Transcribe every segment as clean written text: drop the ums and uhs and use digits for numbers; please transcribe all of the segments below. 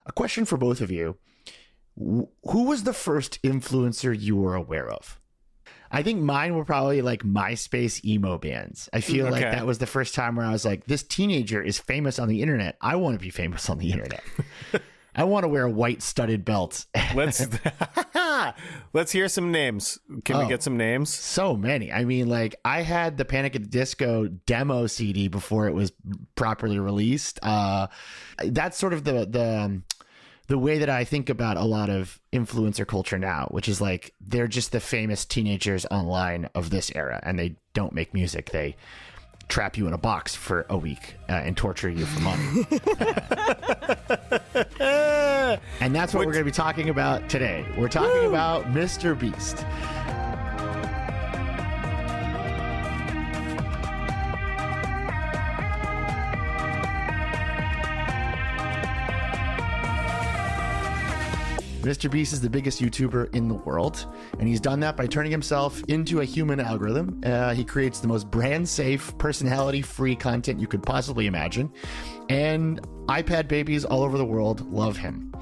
A question for both of you. Who was the first influencer you were aware of? I think mine were probably like MySpace emo bands. I feel like that was the first time where I was like, this teenager is famous on the internet. I want to be famous on the internet. I want to wear a white studded belt. Let's hear some names. Can we get some names? So many. I mean, like, I had the Panic at the Disco demo CD before it was properly released. That's sort of the way that I think about a lot of influencer culture now, which is like, they're just the famous teenagers online of this era, and they don't make music. They trap you in a box for a week and torture you for money. And that's what we're going to be talking about today. We're talking about Mr. Beast. Mr. Beast is the biggest YouTuber in the world, and he's done that by turning himself into a human algorithm. He creates the most brand-safe, personality-free content you could possibly imagine, and iPad babies all over the world love him.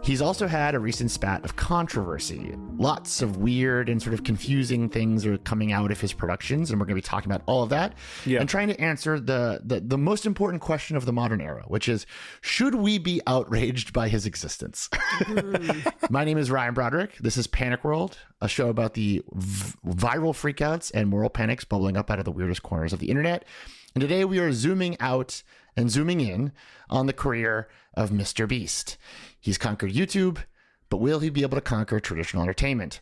He's also had a recent spat of controversy. Lots of weird and sort of confusing things are coming out of his productions, and we're going to be talking about all of that and trying to answer the most important question of the modern era, which is, should we be outraged by his existence? My name is Ryan Broderick. This is Panic World, a show about the viral freakouts and moral panics bubbling up out of the weirdest corners of the internet. And today we are zooming out and zooming in on the career of Mr. Beast. He's conquered YouTube, but will he be able to conquer traditional entertainment?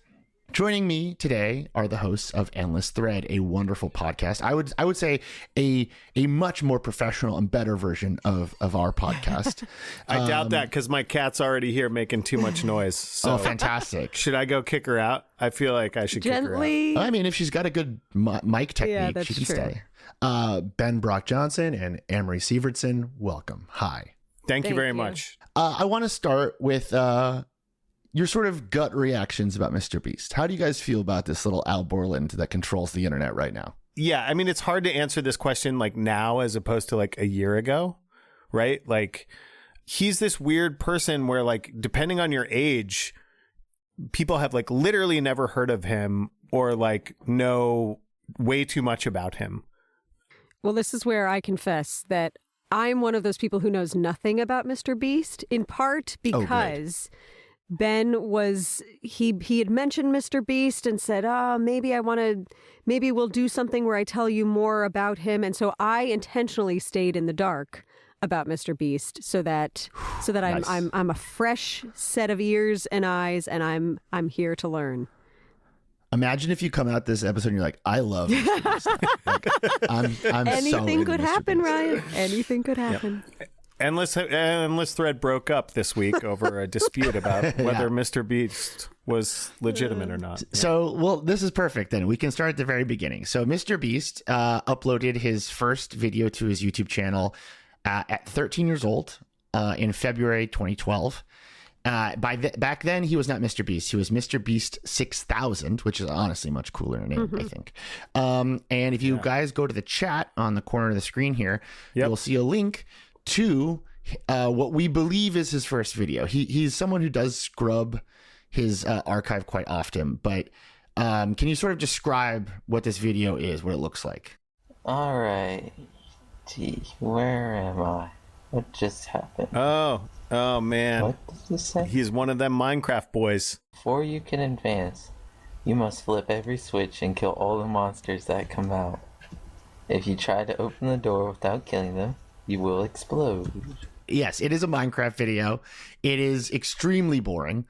Joining me today are the hosts of Endless Thread, a wonderful podcast. I would say a much more professional and better version of our podcast. I doubt that, because my cat's already here making too much noise. So fantastic. Should I go kick her out? I feel like I should Gently. kick her out. I mean, if she's got a good mic technique, she can stay. Ben Brock Johnson and Amory Sivertson, welcome. Hi. Thank you very much. I want to start with your sort of gut reactions about Mr. Beast. How do you guys feel about this little Al Borland that controls the internet right now? Yeah, I mean, it's hard to answer this question like now as opposed to like a year ago, right? Like, he's this weird person where, like, depending on your age, people have like literally never heard of him or like know way too much about him. Well, this is where I confess that I'm one of those people who knows nothing about Mr. Beast, in part because Ben was, he had mentioned Mr. Beast and said, maybe we'll do something where I tell you more about him. And so I intentionally stayed in the dark about Mr. Beast so that nice. I'm a fresh set of ears and eyes, and I'm here to learn. Imagine if you come out this episode and you're like, I love Mr. Beast. Like, I'm anything so could happen, Ryan. Anything could happen. Yep. Endless Thread broke up this week over a dispute about whether Mr. Beast was legitimate or not. So, well, this is perfect then. We can start at the very beginning. So Mr. Beast uploaded his first video to his YouTube channel at 13 years old in February 2012. Back then, he was not Mr. Beast. He was Mr. Beast 6000, which is honestly much cooler name, I think. And if you guys go to the chat on the corner of the screen here, you'll see a link to what we believe is his first video. He's someone who does scrub his archive quite often, but can you sort of describe what this video is, what it looks like? All right. Gee, where am I? What just happened? Oh man. What did you say? He's one of them Minecraft boys. Before you can advance, you must flip every switch and kill all the monsters that come out. If you try to open the door without killing them, you will explode. Yes, it is a Minecraft video. It is extremely boring.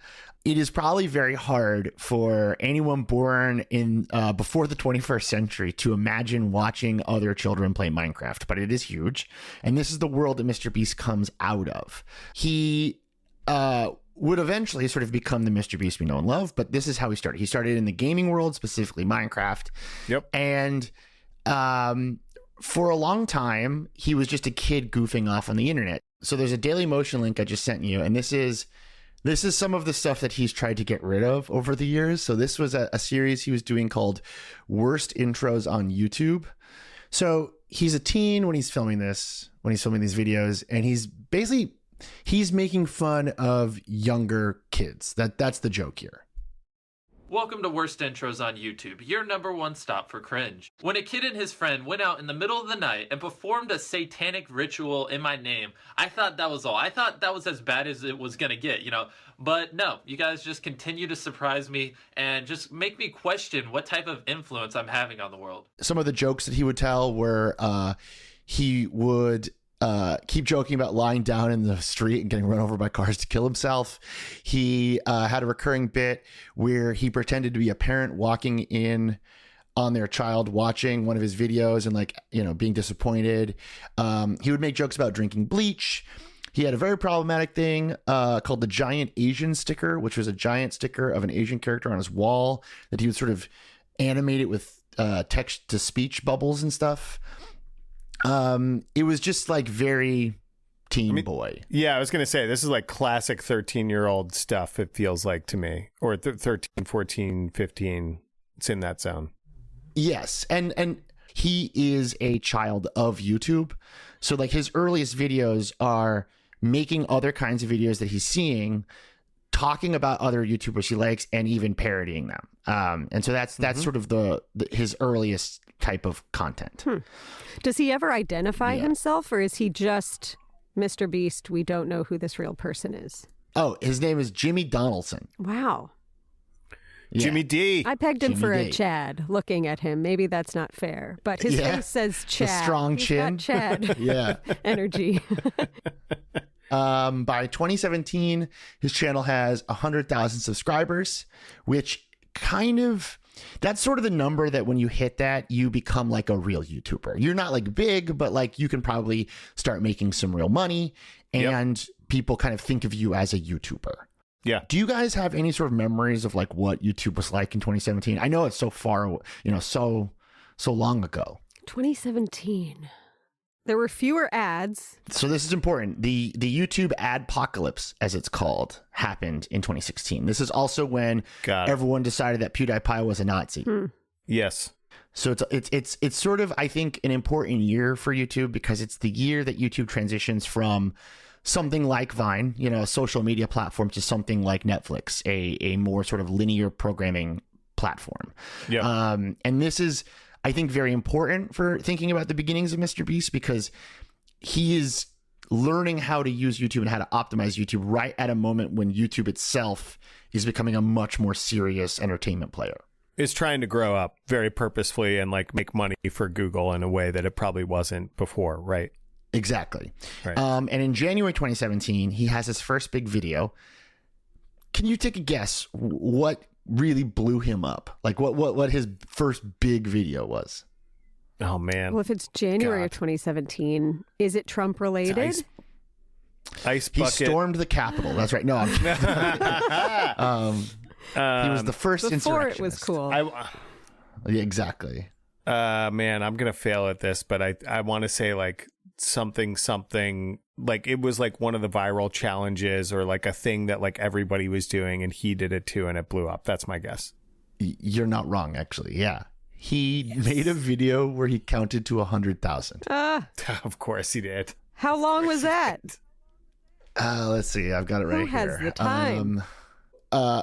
It is probably very hard for anyone born in before the 21st century to imagine watching other children play Minecraft, but it is huge. And this is the world that Mr. Beast comes out of. He would eventually sort of become the Mr. Beast we know and love, but this is how he started. He started in the gaming world, specifically Minecraft. Yep. And for a long time, he was just a kid goofing off on the internet. So there's a Daily Motion link I just sent you, and this is some of the stuff that he's tried to get rid of over the years. So this was a series he was doing called Worst Intros on YouTube. So he's a teen when he's filming these videos, and he's basically He's making fun of younger kids. That's the joke here. Welcome to Worst Intros on YouTube, your #1 stop for cringe. When a kid and his friend went out in the middle of the night and performed a satanic ritual in my name, I thought that was all. I thought that was as bad as it was gonna get, But no, you guys just continue to surprise me and just make me question what type of influence I'm having on the world. Some of the jokes that he would tell were he would keep joking about lying down in the street and getting run over by cars to kill himself. He had a recurring bit where he pretended to be a parent walking in on their child watching one of his videos and being disappointed. He would make jokes about drinking bleach. He had a very problematic thing called the giant Asian sticker, which was a giant sticker of an Asian character on his wall that he would sort of animate it with text to speech bubbles and stuff. It was just very teen boy. Yeah, I was going to say, this is like classic 13-year-old stuff, it feels like to me. Or 13, 14, 15. It's in that zone. Yes. And he is a child of YouTube. So his earliest videos are making other kinds of videos that he's seeing, talking about other YouTubers he likes, and even parodying them. And so that's sort of his earliest type of content. Does he ever identify himself, or is he just Mr. Beast? We don't know who this real person is. Oh, his name is Jimmy Donaldson. Wow. Yeah. Jimmy D. I pegged him Jimmy for D. a Chad. Looking at him, maybe that's not fair, but his face says Chad. The strong He's chin. got Chad. Yeah. Energy. By 2017, his channel has 100,000 subscribers, which that's sort of the number that when you hit that, you become a real YouTuber. You're not big, but you can probably start making some real money, and people kind of think of you as a YouTuber. Yeah. Do you guys have any sort of memories of what YouTube was like in 2017? I know it's so far, so long ago. 2017. There were fewer ads. So this is important. The YouTube adpocalypse, as it's called, happened in 2016. This is also when everyone decided that PewDiePie was a Nazi. Yes. So it's sort of, I think, an important year for YouTube because it's the year that YouTube transitions from something like Vine, a social media platform, to something like Netflix, a more sort of linear programming platform. Yeah. And this is, I think, very important for thinking about the beginnings of Mr. Beast because he is learning how to use YouTube and how to optimize YouTube right at a moment when YouTube itself is becoming a much more serious entertainment player. It's trying to grow up very purposefully and make money for Google in a way that it probably wasn't before, right? Exactly. Right. And in January 2017, he has his first big video. Can you take a guess what really blew him up? What his first big video was? Oh man. Well, if it's January of 2017, is it Trump related? Ice He bucket. stormed the Capitol. That's right. No, I'm kidding. He was the first Before it insurrectionist. was cool. Yeah, exactly. Man, I'm gonna fail at this, but I want to say something it was one of the viral challenges or a thing that everybody was doing and he did it too and it blew up. That's my guess. You're not wrong, actually. Yeah. He made a video where he counted to 100,000. Of course he did. How long was that? Let's see. I've got it right Who here. has the time?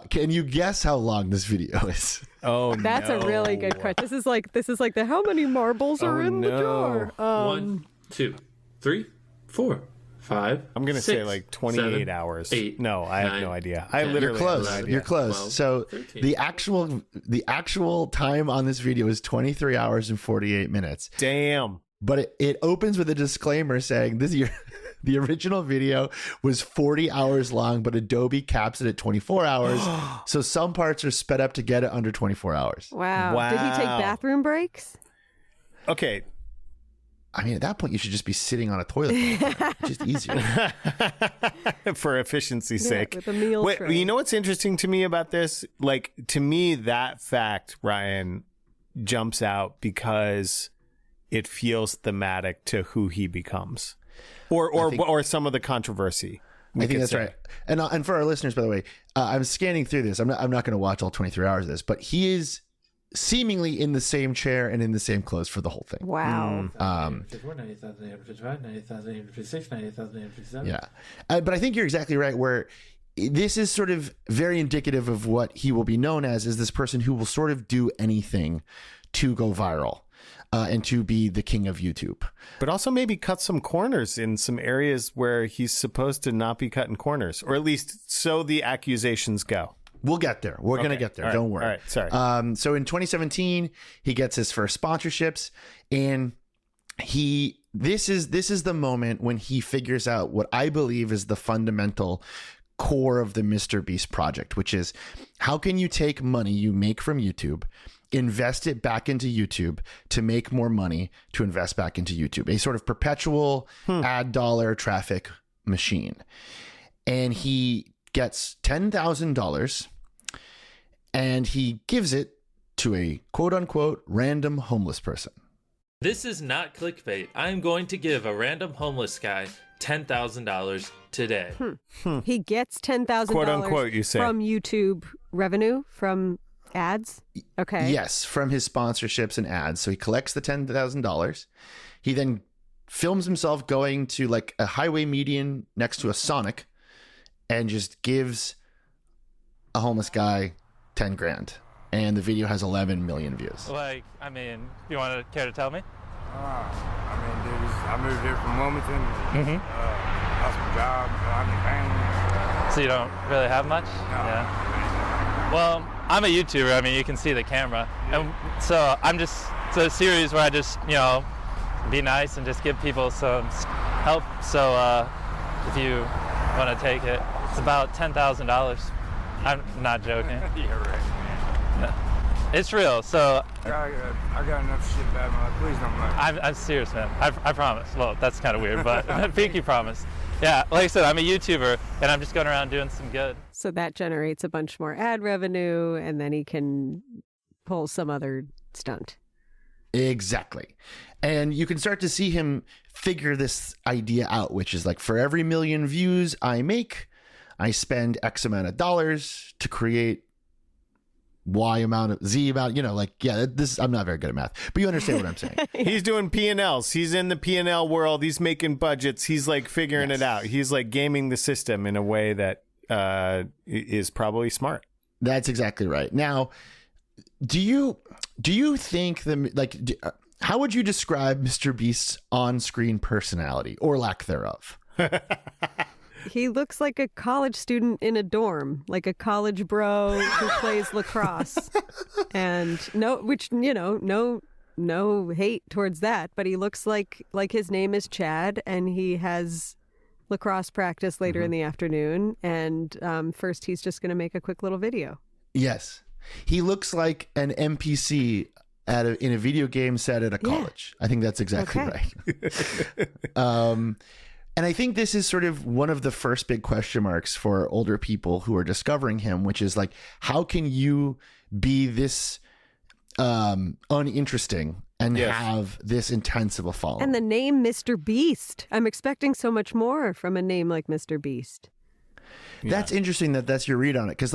Can you guess how long this video is? Oh, That's a really good question. This is like the how many marbles are in the jar? 1, 2, 3, 4, 5. I'm gonna 6, say 28 7, hours. 8, No, I have 9, no idea. 10, I literally You're close. have no idea. You're close. 12, So 13. the actual time on this video is 23 hours and 48 minutes. Damn. But it opens with a disclaimer saying the original video was 40 hours long, but Adobe caps it at 24 hours. So some parts are sped up to get it under 24 hours. Wow. Did he take Wow. bathroom breaks? Okay. I mean, at that point, you should just be sitting on a toilet. Just easier. For efficiency's sake. with a meal Wait, tray. you know what's interesting to me about this? To me, that fact, Ryan, jumps out because it feels thematic to who he becomes, or some of the controversy. I think that's right. And for our listeners, by the way, I'm scanning through this. I'm not going to watch all 23 hours of this, but he is seemingly in the same chair and in the same clothes for the whole thing. Wow. 98,855, Yeah. But I think you're exactly right, where this is sort of very indicative of what he will be known as this person who will sort of do anything to go viral and to be the king of YouTube. But also maybe cut some corners in some areas where he's supposed to not be cutting corners, or at least so the accusations go. We'll get there. We're going to get there. All right. Don't worry. All right. Sorry. So in 2017, he gets his first sponsorships, and this is the moment when he figures out what I believe is the fundamental core of the Mr. Beast project, which is how can you take money you make from YouTube, invest it back into YouTube to make more money to invest back into YouTube, a sort of perpetual ad dollar traffic machine. And he gets $10,000 and he gives it to a quote unquote random homeless person. This is not clickbait. I'm going to give a random homeless guy $10,000 today. He gets $10,000 Quote unquote, you say. from YouTube revenue, from ads? Okay. Yes, from his sponsorships and ads. So he collects the $10,000. He then films himself going to like a highway median next to a Sonic and just gives a homeless guy 10 grand. And the video has 11 million views. Like, I mean, you want to care to tell me? I moved here from Wilmington. Lost my job, I'm your family. So you don't really have much? No. Yeah. Well, I'm a YouTuber. I mean, you can see the camera. And so it's a series where I just, be nice and just give people some help. So if you want to take it, it's about $10,000. I'm not joking. Yeah, right. It's real. So I got enough shit bad in my life. Please don't mind. I'm serious, man. I promise. Well, that's kind of weird, but pinky promise. Yeah, like I said, I'm a YouTuber, and I'm just going around doing some good. So that generates a bunch more ad revenue, and then he can pull some other stunt. Exactly. And you can start to see him figure this idea out, which is like, for every million views I make, I spend X amount of dollars to create Y amount of Z amount, I'm not very good at math, but you understand what I'm saying. He's doing P&Ls. He's in the P&L world. He's making budgets. He's like figuring it out. He's like gaming the system in a way that is probably smart. That's exactly right. Now, do you think how would you describe Mr. Beast's on-screen personality or lack thereof? He looks like a college student in a dorm, like a college bro who plays lacrosse. And no hate towards that, but he looks like his name is Chad, and he has lacrosse practice later in the afternoon. And first, he's just going to make a quick little video. Yes, he looks like an NPC in a video game set at a college. I think that's exactly right. And I think this is sort of one of the first big question marks for older people who are discovering him, which is like, how can you be this uninteresting and have this intense of a following? And the name Mr. Beast. I'm expecting so much more from a name like Mr. Beast. That's interesting that's your read on it. Because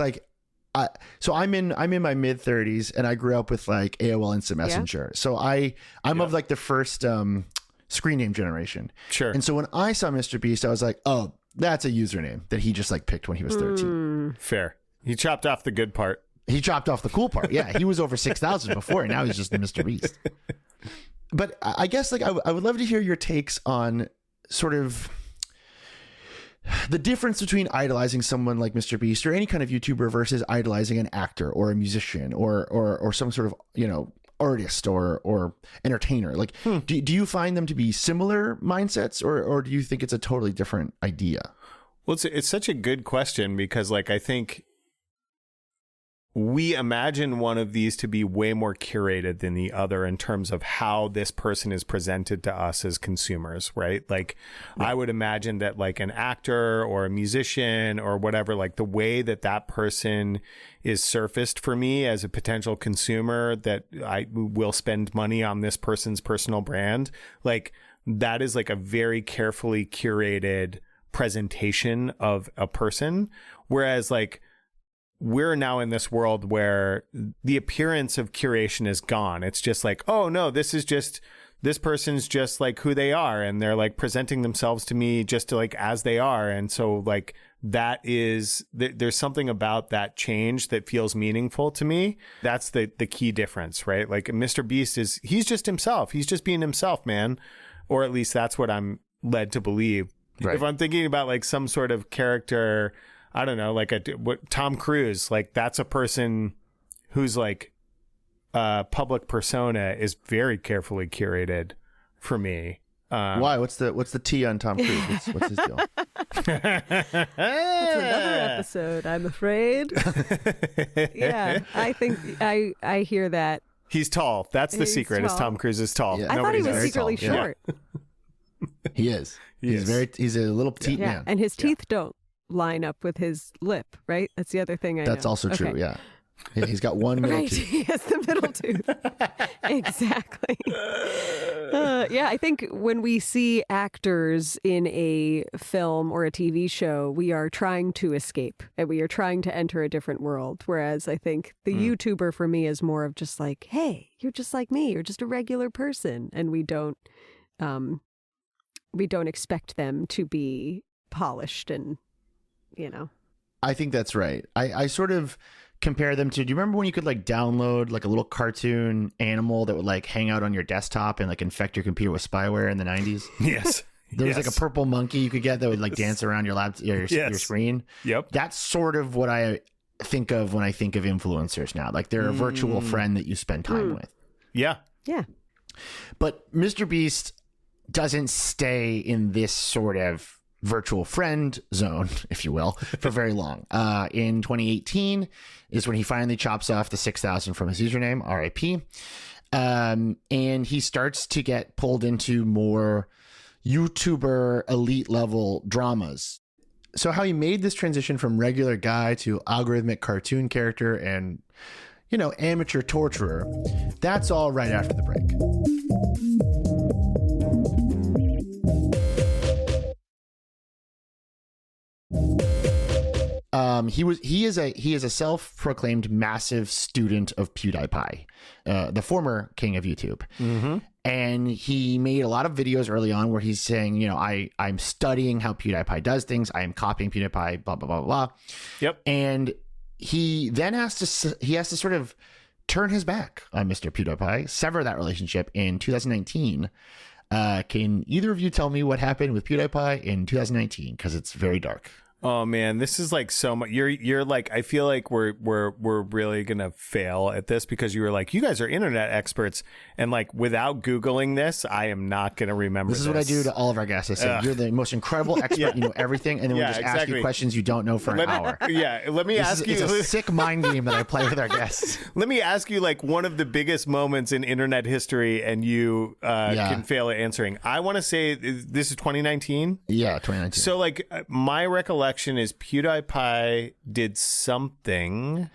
so I'm in my mid 30s, and I grew up with like AOL Instant Messenger. So I'm of like the first screen name generation. Sure. And so when I saw Mr. Beast, I was like, oh, that's a username that he just like picked when he was 13. Fair. He chopped off the good part. He chopped off the cool part. Yeah, he was over 6,000 before, and now he's just the Mr. Beast. But I guess like I would love to hear your takes on sort of the difference between idolizing someone like Mr. Beast or any kind of YouTuber versus idolizing an actor or a musician or some sort of, artist or entertainer. Like, do you find them to be similar mindsets, or do you think it's a totally different idea? Well, it's such a good question, because like I think we imagine one of these to be way more curated than the other in terms of how this person is presented to us as consumers, right? Like, I would imagine that like an actor or a musician or whatever, like the way that person is surfaced for me as a potential consumer, that I will spend money on this person's personal brand, like that is like a very carefully curated presentation of a person. Whereas like we're now in this world where the appearance of curation is gone. It's just like, oh no, this person's just like who they are, and they're like presenting themselves to me just to like as they are. And so like there's something about that change that feels meaningful to me. That's the key difference, right? Like Mr. Beast he's just himself. He's just being himself, man. Or at least that's what I'm led to believe. Right. If I'm thinking about like some sort of character, I don't know, like Tom Cruise, like that's a person who's like public persona is very carefully curated for me. Why? What's the T on Tom Cruise? What's his deal? That's another episode, I'm afraid. Yeah, I think I hear that. He's tall. That's the secret. Is Tom Cruise is tall. Yeah. I thought he was secretly short. Yeah. He is. He's a little petite man. And his teeth don't line up with his lip, right? That's the other thing I know. That's also true, yeah. He's got one middle tooth. He has the middle tooth. Exactly. Yeah, I think when we see actors in a film or a TV show, we are trying to escape and we are trying to enter a different world. Whereas I think the YouTuber for me is more of just like, hey, you're just like me. You're just a regular person. And we don't expect them to be polished and, I think that's right. I sort of compare them to, do you remember when you could like download like a little cartoon animal that would like hang out on your desktop and like infect your computer with spyware in the 90s? Yes. There was like a purple monkey you could get that would like dance around your laptop, your screen. Yep. That's sort of what I think of when I think of influencers now. Like they're a virtual friend that you spend time with. Yeah. Yeah. But Mr. Beast doesn't stay in this sort of virtual friend zone, if you will, for very long. In 2018 is when he finally chops off the 6,000 from his username, RIP. And he starts to get pulled into more YouTuber elite level dramas. So how he made this transition from regular guy to algorithmic cartoon character and, amateur torturer, that's all right after the break. He is a self-proclaimed massive student of PewDiePie, the former king of YouTube. Mm-hmm. And he made a lot of videos early on where he's saying, I'm studying how PewDiePie does things. I am copying PewDiePie, blah, blah, blah, blah. Yep. And he then has to sort of turn his back on Mr. PewDiePie, sever that relationship in 2019. Can either of you tell me what happened with PewDiePie in 2019? Because it's very dark. Oh man, this is like so much. You're like, I feel like we're really gonna fail at this because you were like, you guys are internet experts, and like without Googling this, I am not gonna remember. This is what I do to all of our guests. I say, you're the most incredible expert. You know everything, and then we just ask you questions you don't know for an hour. Let me ask you. It's a sick mind game that I play with our guests. Let me ask you like one of the biggest moments in internet history, and you can fail at answering. I want to say this is 2019. Yeah, 2019. So like my recollection is PewDiePie did something.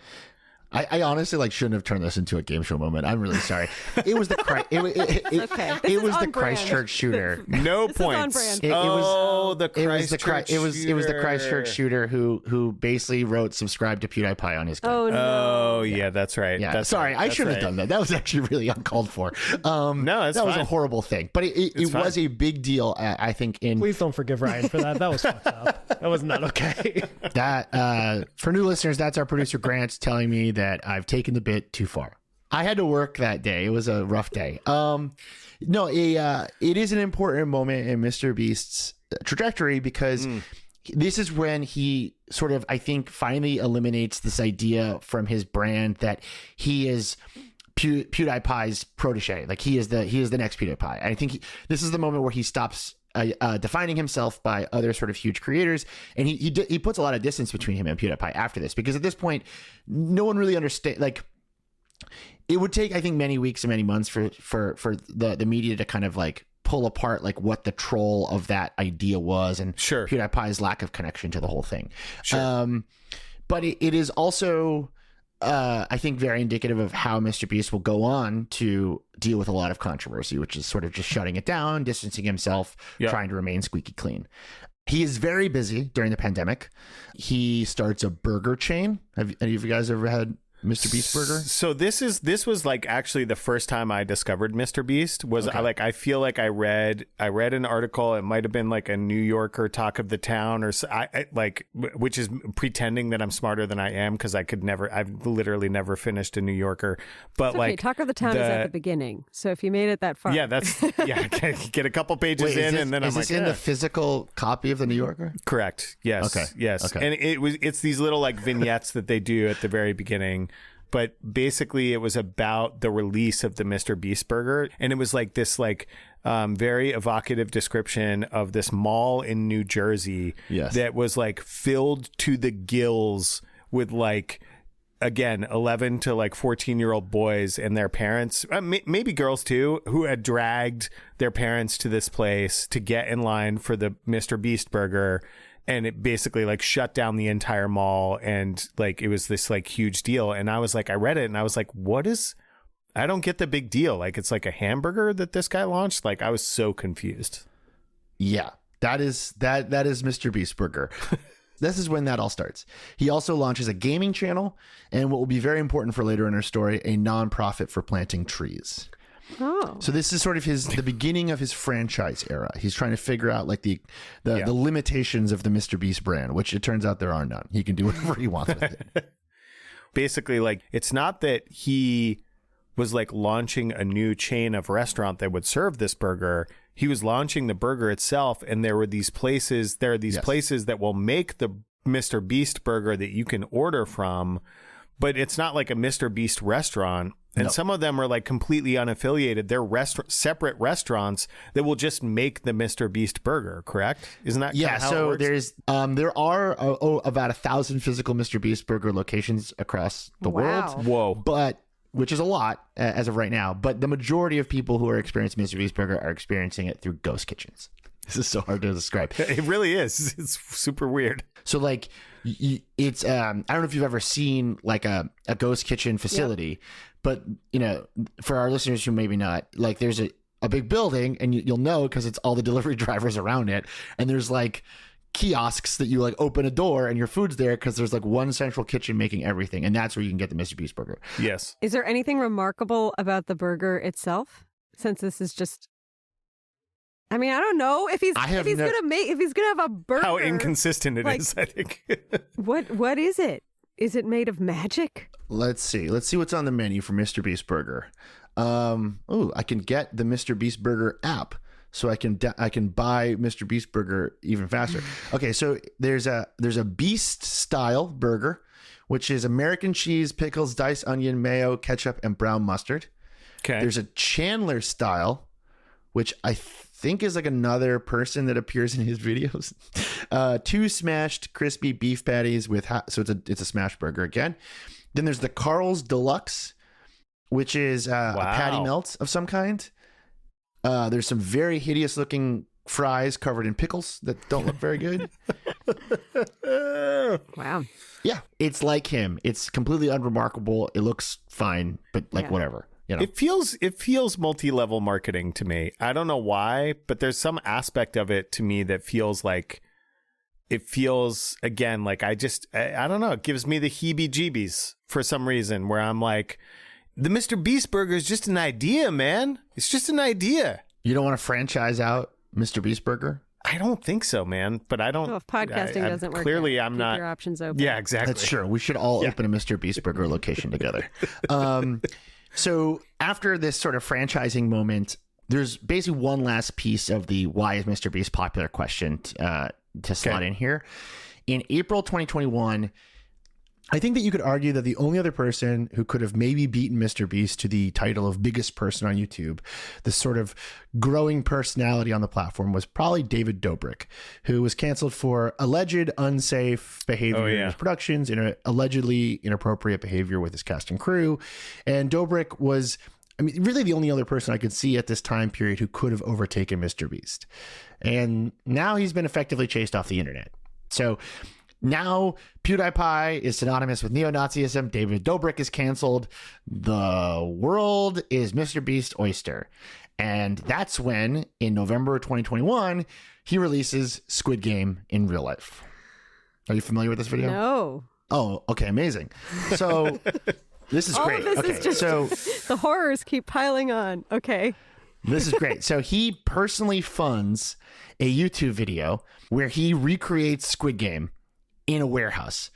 I honestly shouldn't have turned this into a game show moment. I'm really sorry. It was the it was the Christchurch shooter. No points. It was the Christchurch shooter who basically wrote "subscribe to PewDiePie" on his gun. Oh no. Oh yeah, that's right. Yeah, that's sorry, right. I should have done that. That was actually really uncalled for. No, that was a horrible thing, but it was a big deal. I think. Please don't forgive Ryan for that. That was fucked up. That was not okay. That for new listeners, that's our producer Grant telling me that I've taken the bit too far. I had to work that day. It was a rough day. It is an important moment in Mr. Beast's trajectory because this is when he sort of, I think, finally eliminates this idea from his brand that he is PewDiePie's protege. Like he is the next PewDiePie. I think this is the moment where he stops defining himself by other sort of huge creators, and he puts a lot of distance between him and PewDiePie after this, because at this point no one really understands. Like it would take, I think, many weeks and many months for the media to kind of like pull apart like what the troll of that idea was, and PewDiePie's lack of connection to the whole thing. But it is also I think very indicative of how Mr. Beast will go on to deal with a lot of controversy, which is sort of just shutting it down, distancing himself, trying to remain squeaky clean. He is very busy during the pandemic. He starts a burger chain. Have any of you guys ever had Mr. Beast burger? So this was like actually the first time I discovered Mr. Beast was I feel like I read an article. It might have been like a New Yorker Talk of the Town or which is pretending that I'm smarter than I am because I've literally never finished a New Yorker. But it's okay. Talk of the Town is at the beginning. So if you made it that far, get a couple pages and then I'm like, in the physical copy of the New Yorker? Correct. Yes. Okay. Yes. Okay. And it's these little like vignettes that they do at the very beginning. But basically, it was about the release of the Mr. Beast burger. And it was like this very evocative description of this mall in New Jersey that was like filled to the gills with like, again, 11 to like 14-year-old boys and their parents, maybe girls too, who had dragged their parents to this place to get in line for the Mr. Beast burger. And it basically like shut down the entire mall, and like it was this like huge deal. And I was like, I read it and I was like, I don't get the big deal. Like it's like a hamburger that this guy launched. Like I was so confused. Yeah, that is Mr. Beast burger. This is when that all starts. He also launches a gaming channel and what will be very important for later in our story, a nonprofit for planting trees. Oh. So this is sort of the beginning of his franchise era. He's trying to figure out like the limitations of the Mr. Beast brand, which it turns out there are none. He can do whatever he wants with it. Basically, like it's not that he was like launching a new chain of restaurant that would serve this burger. He was launching the burger itself, and there are these places that will make the Mr. Beast burger that you can order from, but it's not like a Mr. Beast restaurant. And some of them are like completely unaffiliated. They're separate restaurants that will just make the Mr. Beast burger, correct? Isn't that how it works? There's there are about 1,000 physical Mr. Beast burger locations across the world. Whoa. But which is a lot as of right now. But the majority of people who are experiencing Mr. Beast burger are experiencing it through ghost kitchens. This is so hard to describe. It really is. It's super weird. So like it's I don't know if you've ever seen like a ghost kitchen facility, but you know, for our listeners who maybe not, like there's a big building and you'll know because it's all the delivery drivers around it, and there's like kiosks that you like open a door and your food's there because there's like one central kitchen making everything, and that's where you can get the Mr. Beast burger. Yes. Is there anything remarkable about the burger itself? Since this is just, I mean, I don't know if he's gonna have a burger. How inconsistent it is, I think. What is it? Is it made of magic? Let's see what's on the menu for Mr. Beast burger. I can get the Mr. Beast burger app, so I can buy Mr. Beast burger even faster. Okay, so there's a Beast style burger, which is American cheese, pickles, diced onion, mayo, ketchup, and brown mustard. Okay. There's a Chandler style, which I think is like another person that appears in his videos. 2 smashed crispy beef patties so it's a smash burger again. Then there's the Carl's Deluxe, which is a patty melt of some kind. There's some very hideous looking fries covered in pickles that don't look very good. Wow. Yeah, it's like him. It's completely unremarkable. It looks fine, but whatever. You know? It feels multi-level marketing to me. I don't know why, but there's some aspect of it to me that feels like again, like I don't know. It gives me the heebie-jeebies for some reason, where I'm like, the Mr. Beast burger is just an idea, man. It's just an idea. You don't want to franchise out Mr. Beast burger? I don't think so, man. But I don't. Well, if podcasting doesn't work, clearly I'm keep not. Your options open. Yeah, exactly. That's true. We should all open a Mr. Beast burger location together. So after this sort of franchising moment, there's basically one last piece of the why is Mr. Beast popular question to slot in here. In April 2021, I think that you could argue that the only other person who could have maybe beaten Mr. Beast to the title of biggest person on YouTube, the sort of growing personality on the platform, was probably David Dobrik, who was canceled for alleged unsafe behavior in his productions and allegedly inappropriate behavior with his cast and crew. And Dobrik was, I mean, really the only other person I could see at this time period who could have overtaken Mr. Beast. And now he's been effectively chased off the internet. So now PewDiePie is synonymous with neo-Nazism. David Dobrik is canceled. The world is Mr. Beast oyster. And that's when, in November 2021, he releases Squid Game in real life. Are you familiar with this video? No. Oh, okay, amazing. So this is great. This okay, is just, so the horrors keep piling on. Okay. this is great. So he personally funds a YouTube video where he recreates Squid Game in a warehouse,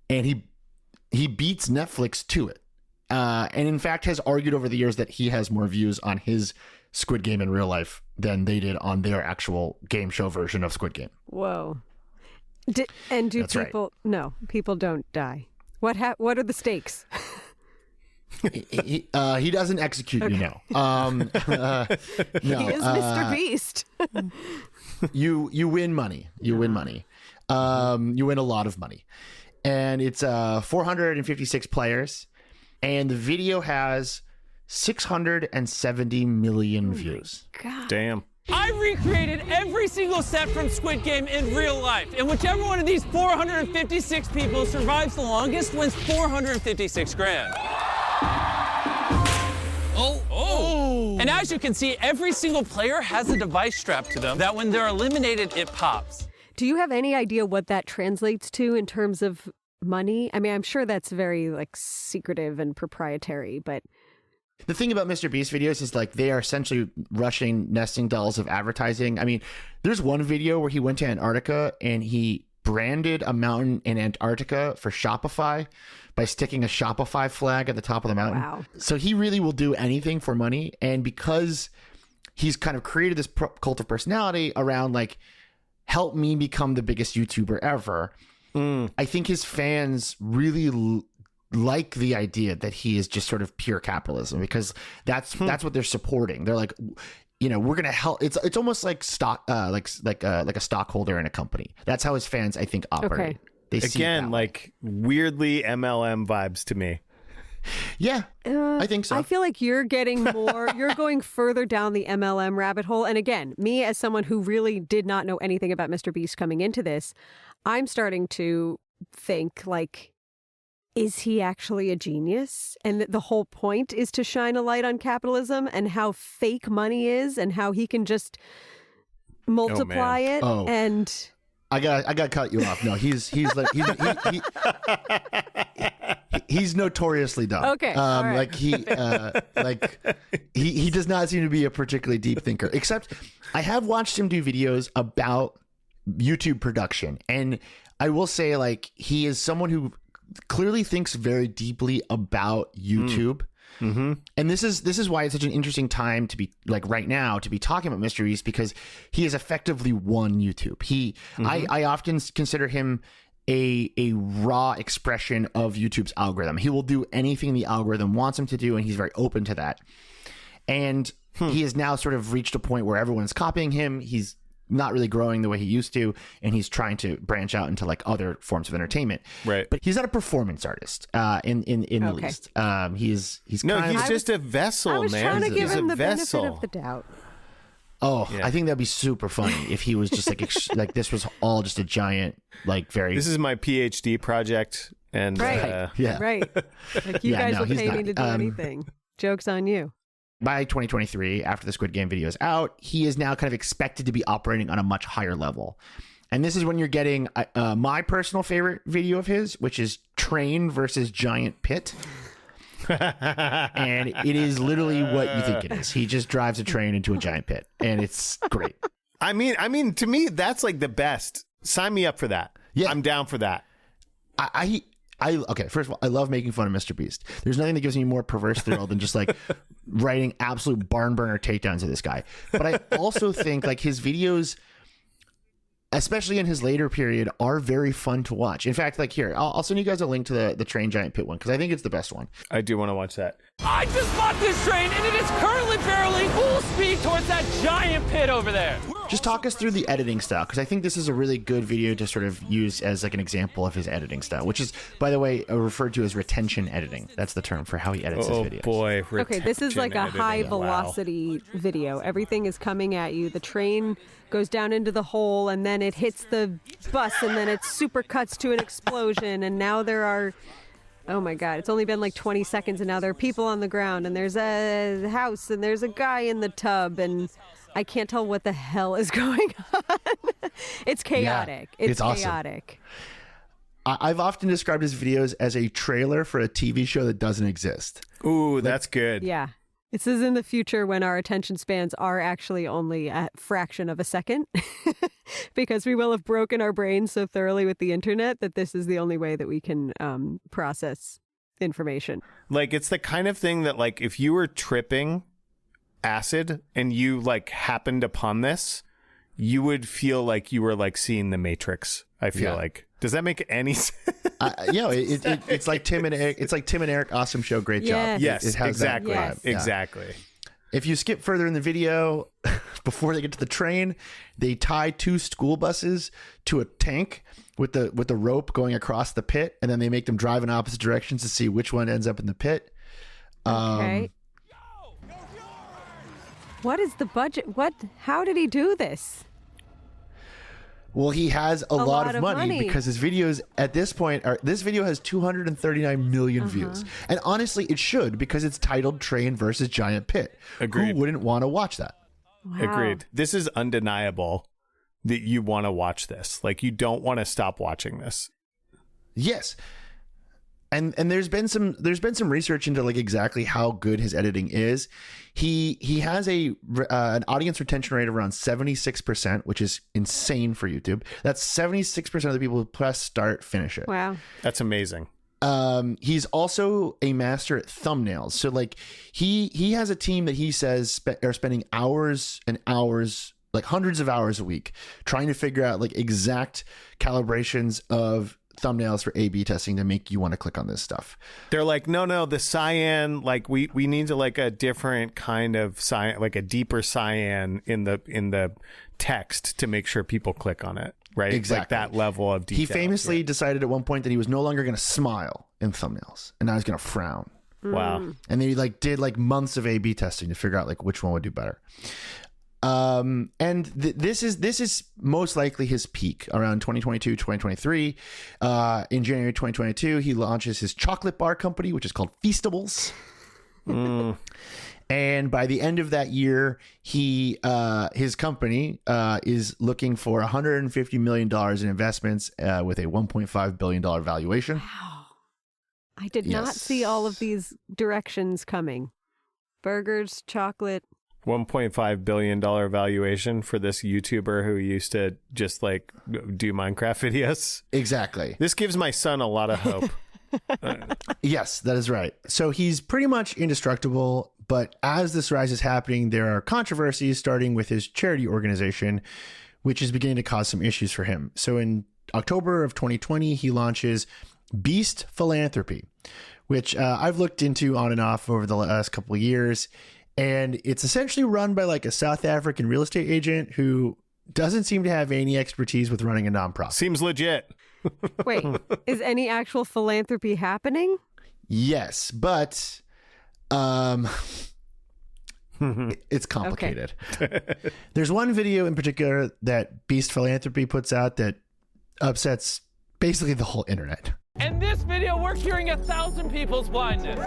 and he beats Netflix to it. And in fact has argued over the years that he has more views on his Squid Game in real life than they did on their actual game show version of Squid Game. Whoa. Do That's people... Right. No, people don't die. What are the stakes? He doesn't execute you now. No, he is Mr. Beast. You win money. You win money. You win a lot of money. And it's 456 players. And the video has 670 million views. God. Damn. I recreated every single set from Squid Game in real life. And whichever one of these 456 people survives the longest wins 456 grand. Oh. And as you can see, every single player has a device strapped to them that when they're eliminated, it pops. Do you have any idea what that translates to in terms of money? I mean, I'm sure that's very secretive and proprietary, but the thing about Mr. Beast videos is they are essentially rushing nesting dolls of advertising. I mean, there's one video where he went to Antarctica and he branded a mountain in Antarctica for Shopify by sticking a Shopify flag at the top of the mountain. Wow. So he really will do anything for money. And because he's kind of created this cult of personality around help me become the biggest YouTuber ever, I think his fans really like the idea that he is just sort of pure capitalism, because that's what they're supporting. They're like, we're gonna help. It's almost like stock, like a stockholder in a company. That's how his fans, I think, operate. Okay. They see it that way. Weirdly MLM vibes to me. Yeah, I think so. I feel like you're getting more, you're going further down the MLM rabbit hole. And again, me as someone who really did not know anything about Mr. Beast coming into this, I'm starting to think is he actually a genius? And the whole point is to shine a light on capitalism and how fake money is and how he can just multiply it. Oh. And I got to cut you off. No, he's notoriously dumb. Okay. All right. He does not seem to be a particularly deep thinker, except I have watched him do videos about YouTube production. And I will say he is someone who clearly thinks very deeply about YouTube. Mm-hmm. And this is why it's such an interesting time to be right now to be talking about Mr. Beast, because he has effectively won YouTube. I often consider him a raw expression of YouTube's algorithm. He will do anything the algorithm wants him to do, and he's very open to that. And he has now sort of reached a point where everyone's copying him. He's not really growing the way he used to, and he's trying to branch out into other forms of entertainment. Right. But he's not a performance artist in the least. He's just a vessel, man. I was trying to give him the vessel. benefit of the doubt. Oh, yeah. I think that'd be super funny if he was just this was all just a giant very. This is my PhD project, and right, right. You guys will pay me to do anything. Joke's on you. By 2023, after the Squid Game video is out, he is now kind of expected to be operating on a much higher level. And this is when you're getting my personal favorite video of his, which is Train versus Giant Pit. And it is literally what you think it is. He just drives a train into a giant pit, and it's great. I mean, to me, that's the best. Sign me up for that. Yeah, I'm down for that. Okay, first of all, I love making fun of Mr. Beast. There's nothing that gives me more perverse thrill than just writing absolute barn burner takedowns of this guy. But I also think his videos, especially in his later period, are very fun to watch. In fact, here, I'll send you guys a link to the Train Giant Pit one, because I think it's the best one. I do want to watch that. I just bought this train, and it is currently barreling full speed towards that giant pit over there. Just talk us through the editing style, because I think this is a really good video to sort of use as an example of his editing style, which is, by the way, referred to as retention editing. That's the term for how he edits his videos. Oh boy. Okay, this is a high velocity video. Everything is coming at you. The train goes down into the hole, and then it hits the bus, and then it super cuts to an explosion, and now there are Oh my God, it's only been like 20 seconds and now there are people on the ground and there's a house and there's a guy in the tub and I can't tell what the hell is going on. It's chaotic. Yeah, it's awesome. chaotic. I've often described his videos as a trailer for a TV show that doesn't exist. Ooh, that's good. Yeah. This is in the future when our attention spans are actually only a fraction of a second because we will have broken our brains so thoroughly with the internet that this is the only way that we can process information. Like, it's the kind of thing that, like, if you were tripping acid and you, like, happened upon this, you would feel like you were, like, seeing The Matrix, I feel like. Does that make any sense? It's like Tim and Eric. It's like Tim and Eric. Awesome show. Great job. Yes, it has exactly. That vibe. Yeah. Exactly. If you skip further in the video, before they get to the train, they tie 2 school buses to a tank with the rope going across the pit, and then they make them drive in opposite directions to see which one ends up in the pit. Okay. What is the budget? How did he do this? Well, he has a lot of money because his videos at this point this video has 239 million views. And honestly, it should because it's titled Train versus Giant Pit. Agreed. Who wouldn't want to watch that? Wow. Agreed. This is undeniable that you want to watch this. Like, you don't want to stop watching this. Yes. And there's been some research into like exactly how good his editing is. He has an audience retention rate of around 76%, which is insane for YouTube. That's 76% of the people who press start finish it. Wow. That's amazing. He's also a master at thumbnails. So like he has a team that he says are spending hours and hours, like hundreds of hours a week, trying to figure out like exact calibrations of thumbnails for A/B testing to make you want to click on this stuff. They're like, no, the cyan, like we need to like a different kind of cyan, like a deeper cyan in the text to make sure people click on it. Right. Exactly. Like that level of detail. He famously decided at one point that he was no longer going to smile in thumbnails and now he's going to frown. Wow. And then he like did like months of A/B testing to figure out like which one would do better. And this is most likely his peak around 2022, 2023. In January 2022, he launches his chocolate bar company, which is called Feastables. And by the end of that year, his company is looking for $150 million in investments with a $1.5 billion valuation. Wow. I did not see all of these directions coming. Burgers, chocolate. $1.5 billion valuation for this YouTuber who used to just like do Minecraft videos. Exactly. This gives my son a lot of hope. Yes, that is right. So he's pretty much indestructible, but as this rise is happening, there are controversies starting with his charity organization, which is beginning to cause some issues for him. So in October of 2020, he launches Beast Philanthropy, which I've looked into on and off over the last couple of years. And it's essentially run by like a South African real estate agent who doesn't seem to have any expertise with running a nonprofit. Seems legit. Wait, is any actual philanthropy happening? Yes, but it's complicated. Okay. There's one video in particular that Beast Philanthropy puts out that upsets basically the whole internet. In this video, we're curing 1,000 people's blindness.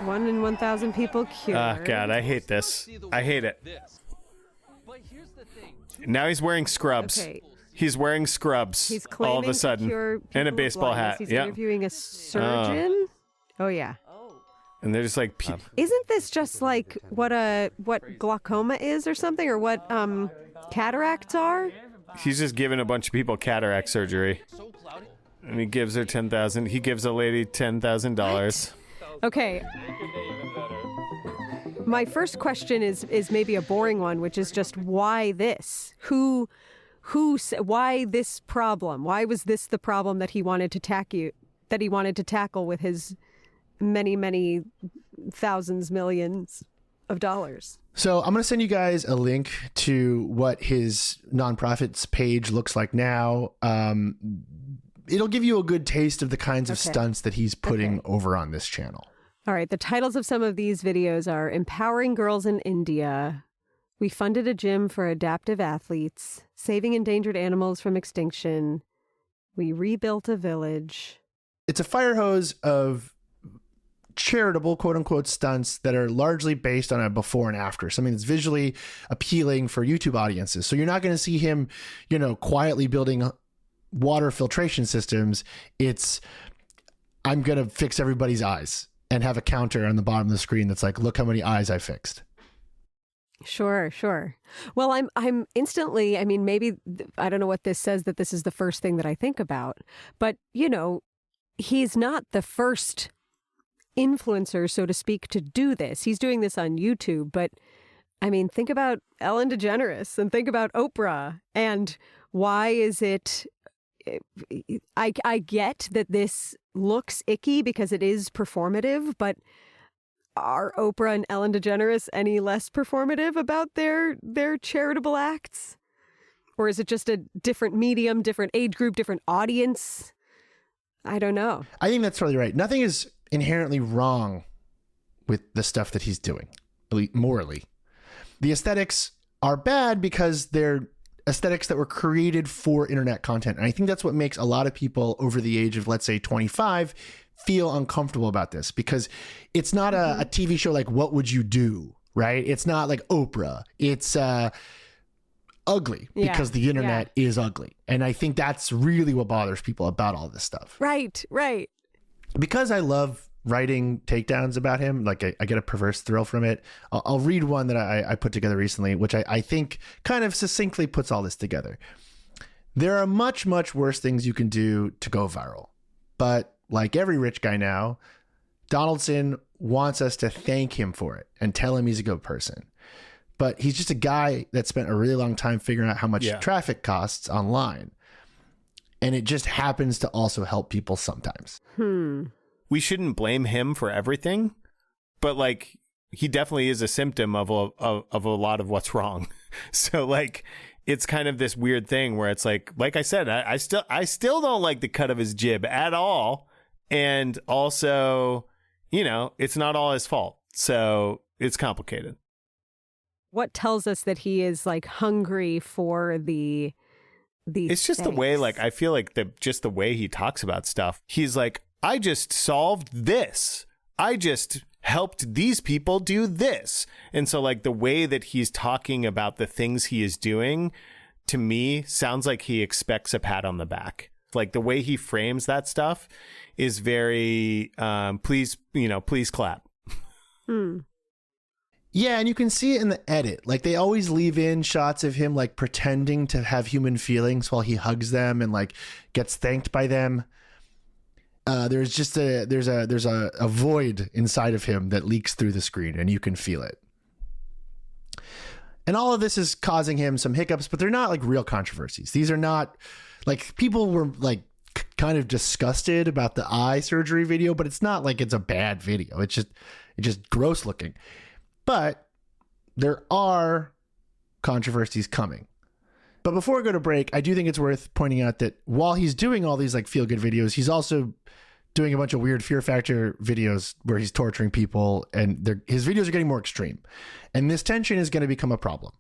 1 in 1,000 people cured. Oh, God, I hate this. I hate it. Now he's wearing scrubs. Okay. He's wearing scrubs He's claiming all of a sudden. to cure and a people with baseball blindness. hat. He's Yeah. interviewing a surgeon. Oh, yeah. And they're just like, Isn't this just like what glaucoma is or something, or what cataracts are? he's just giving a bunch of people cataract surgery. And he gives her $10,000. He gives a lady $10,000. Okay. My first question is maybe a boring one, which is just why this? Why this problem? Why was this the problem that he wanted to tackle with his many thousands, millions of dollars? So I'm going to send you guys a link to what his nonprofit's page looks like now. It'll give you a good taste of the kinds of stunts that he's putting over on this channel. All right. The titles of some of these videos are Empowering Girls in India, We Funded a Gym for Adaptive Athletes, Saving Endangered Animals from Extinction, We Rebuilt a Village, it's a fire hose of charitable, quote unquote, stunts that are largely based on a before and after, something that's visually appealing for YouTube audiences. So you're not going to see him, quietly building water filtration systems. It's, I'm going to fix everybody's eyes and have a counter on the bottom of the screen that's like, look how many eyes I fixed. Sure. Well, I'm instantly, I mean, maybe, I don't know what this says that this is the first thing that I think about, but, he's not the first influencer, so to speak, to do this. He's doing this on YouTube, but I mean, think about Ellen DeGeneres and think about Oprah, and why is it, I get that this looks icky because it is performative, but are Oprah and Ellen DeGeneres any less performative about their charitable acts? Or is it just a different medium, different age group, different audience? I don't know. I think that's totally right. Nothing is inherently wrong with the stuff that he's doing, morally. The aesthetics are bad because they're aesthetics that were created for internet content. And I think that's what makes a lot of people over the age of, let's say, 25 feel uncomfortable about this, because it's not a TV show like What Would You Do, right? It's not like Oprah. It's ugly because the internet is ugly. And I think that's really what bothers people about all this stuff. Right. Because I love writing takedowns about him, like I get a perverse thrill from it. I'll read one that I put together recently, which I think kind of succinctly puts all this together. There are much, much worse things you can do to go viral. But like every rich guy now, Donaldson wants us to thank him for it and tell him he's a good person. But he's just a guy that spent a really long time figuring out how much traffic costs online. And it just happens to also help people sometimes. We shouldn't blame him for everything, but like he definitely is a symptom of a lot of what's wrong. So like it's kind of this weird thing where it's like I said, I still don't like the cut of his jib at all. And also, it's not all his fault. So it's complicated. What tells us that he is like hungry for the it's just the way, like, I feel like just the way he talks about stuff. He's like, I just solved this. I just helped these people do this. And so like the way that he's talking about the things he is doing, to me, sounds like he expects a pat on the back. Like the way he frames that stuff is very, please clap. Yeah, and you can see it in the edit. Like they always leave in shots of him like pretending to have human feelings while he hugs them and like gets thanked by them. There's just there's a void inside of him that leaks through the screen, and you can feel it. And all of this is causing him some hiccups, but they're not like real controversies. These are not like, people were like kind of disgusted about the eye surgery video, but it's not like it's a bad video. It's just gross looking. But there are controversies coming. But before we go to break, I do think it's worth pointing out that while he's doing all these like feel-good videos, he's also doing a bunch of weird Fear Factor videos where he's torturing people, and his videos are getting more extreme. And this tension is going to become a problem.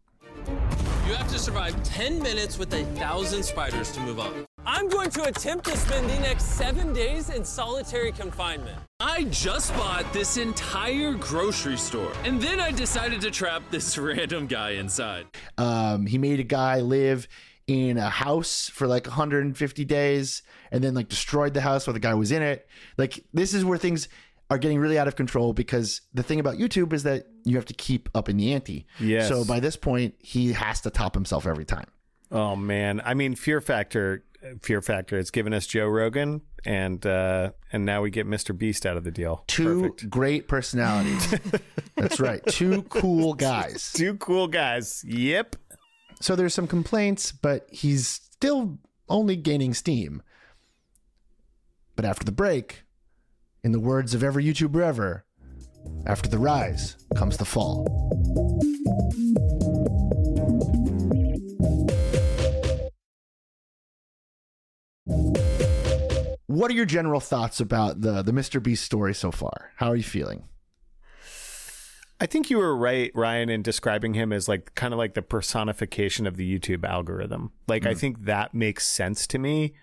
You have to survive 10 minutes with 1,000 spiders to move on. I'm going to attempt to spend the next 7 days in solitary confinement. I just bought this entire grocery store, and then I decided to trap this random guy inside. He made a guy live in a house for like 150 days and then like destroyed the house while the guy was in it. Like this is where things are getting really out of control, because the thing about YouTube is that you have to keep up in the ante. Yes. So by this point, he has to top himself every time. Oh man. I mean, Fear Factor has given us Joe Rogan, and now we get Mr. Beast out of the deal. Two great personalities. That's right. Two cool guys. Yep. So there's some complaints, but he's still only gaining steam. But after the break, in the words of every YouTuber ever, after the rise comes the fall. What are your general thoughts about the Mr. Beast story so far? How are you feeling? I think you were right, Ryan, in describing him as like kind of like the personification of the YouTube algorithm. Like, I think that makes sense to me.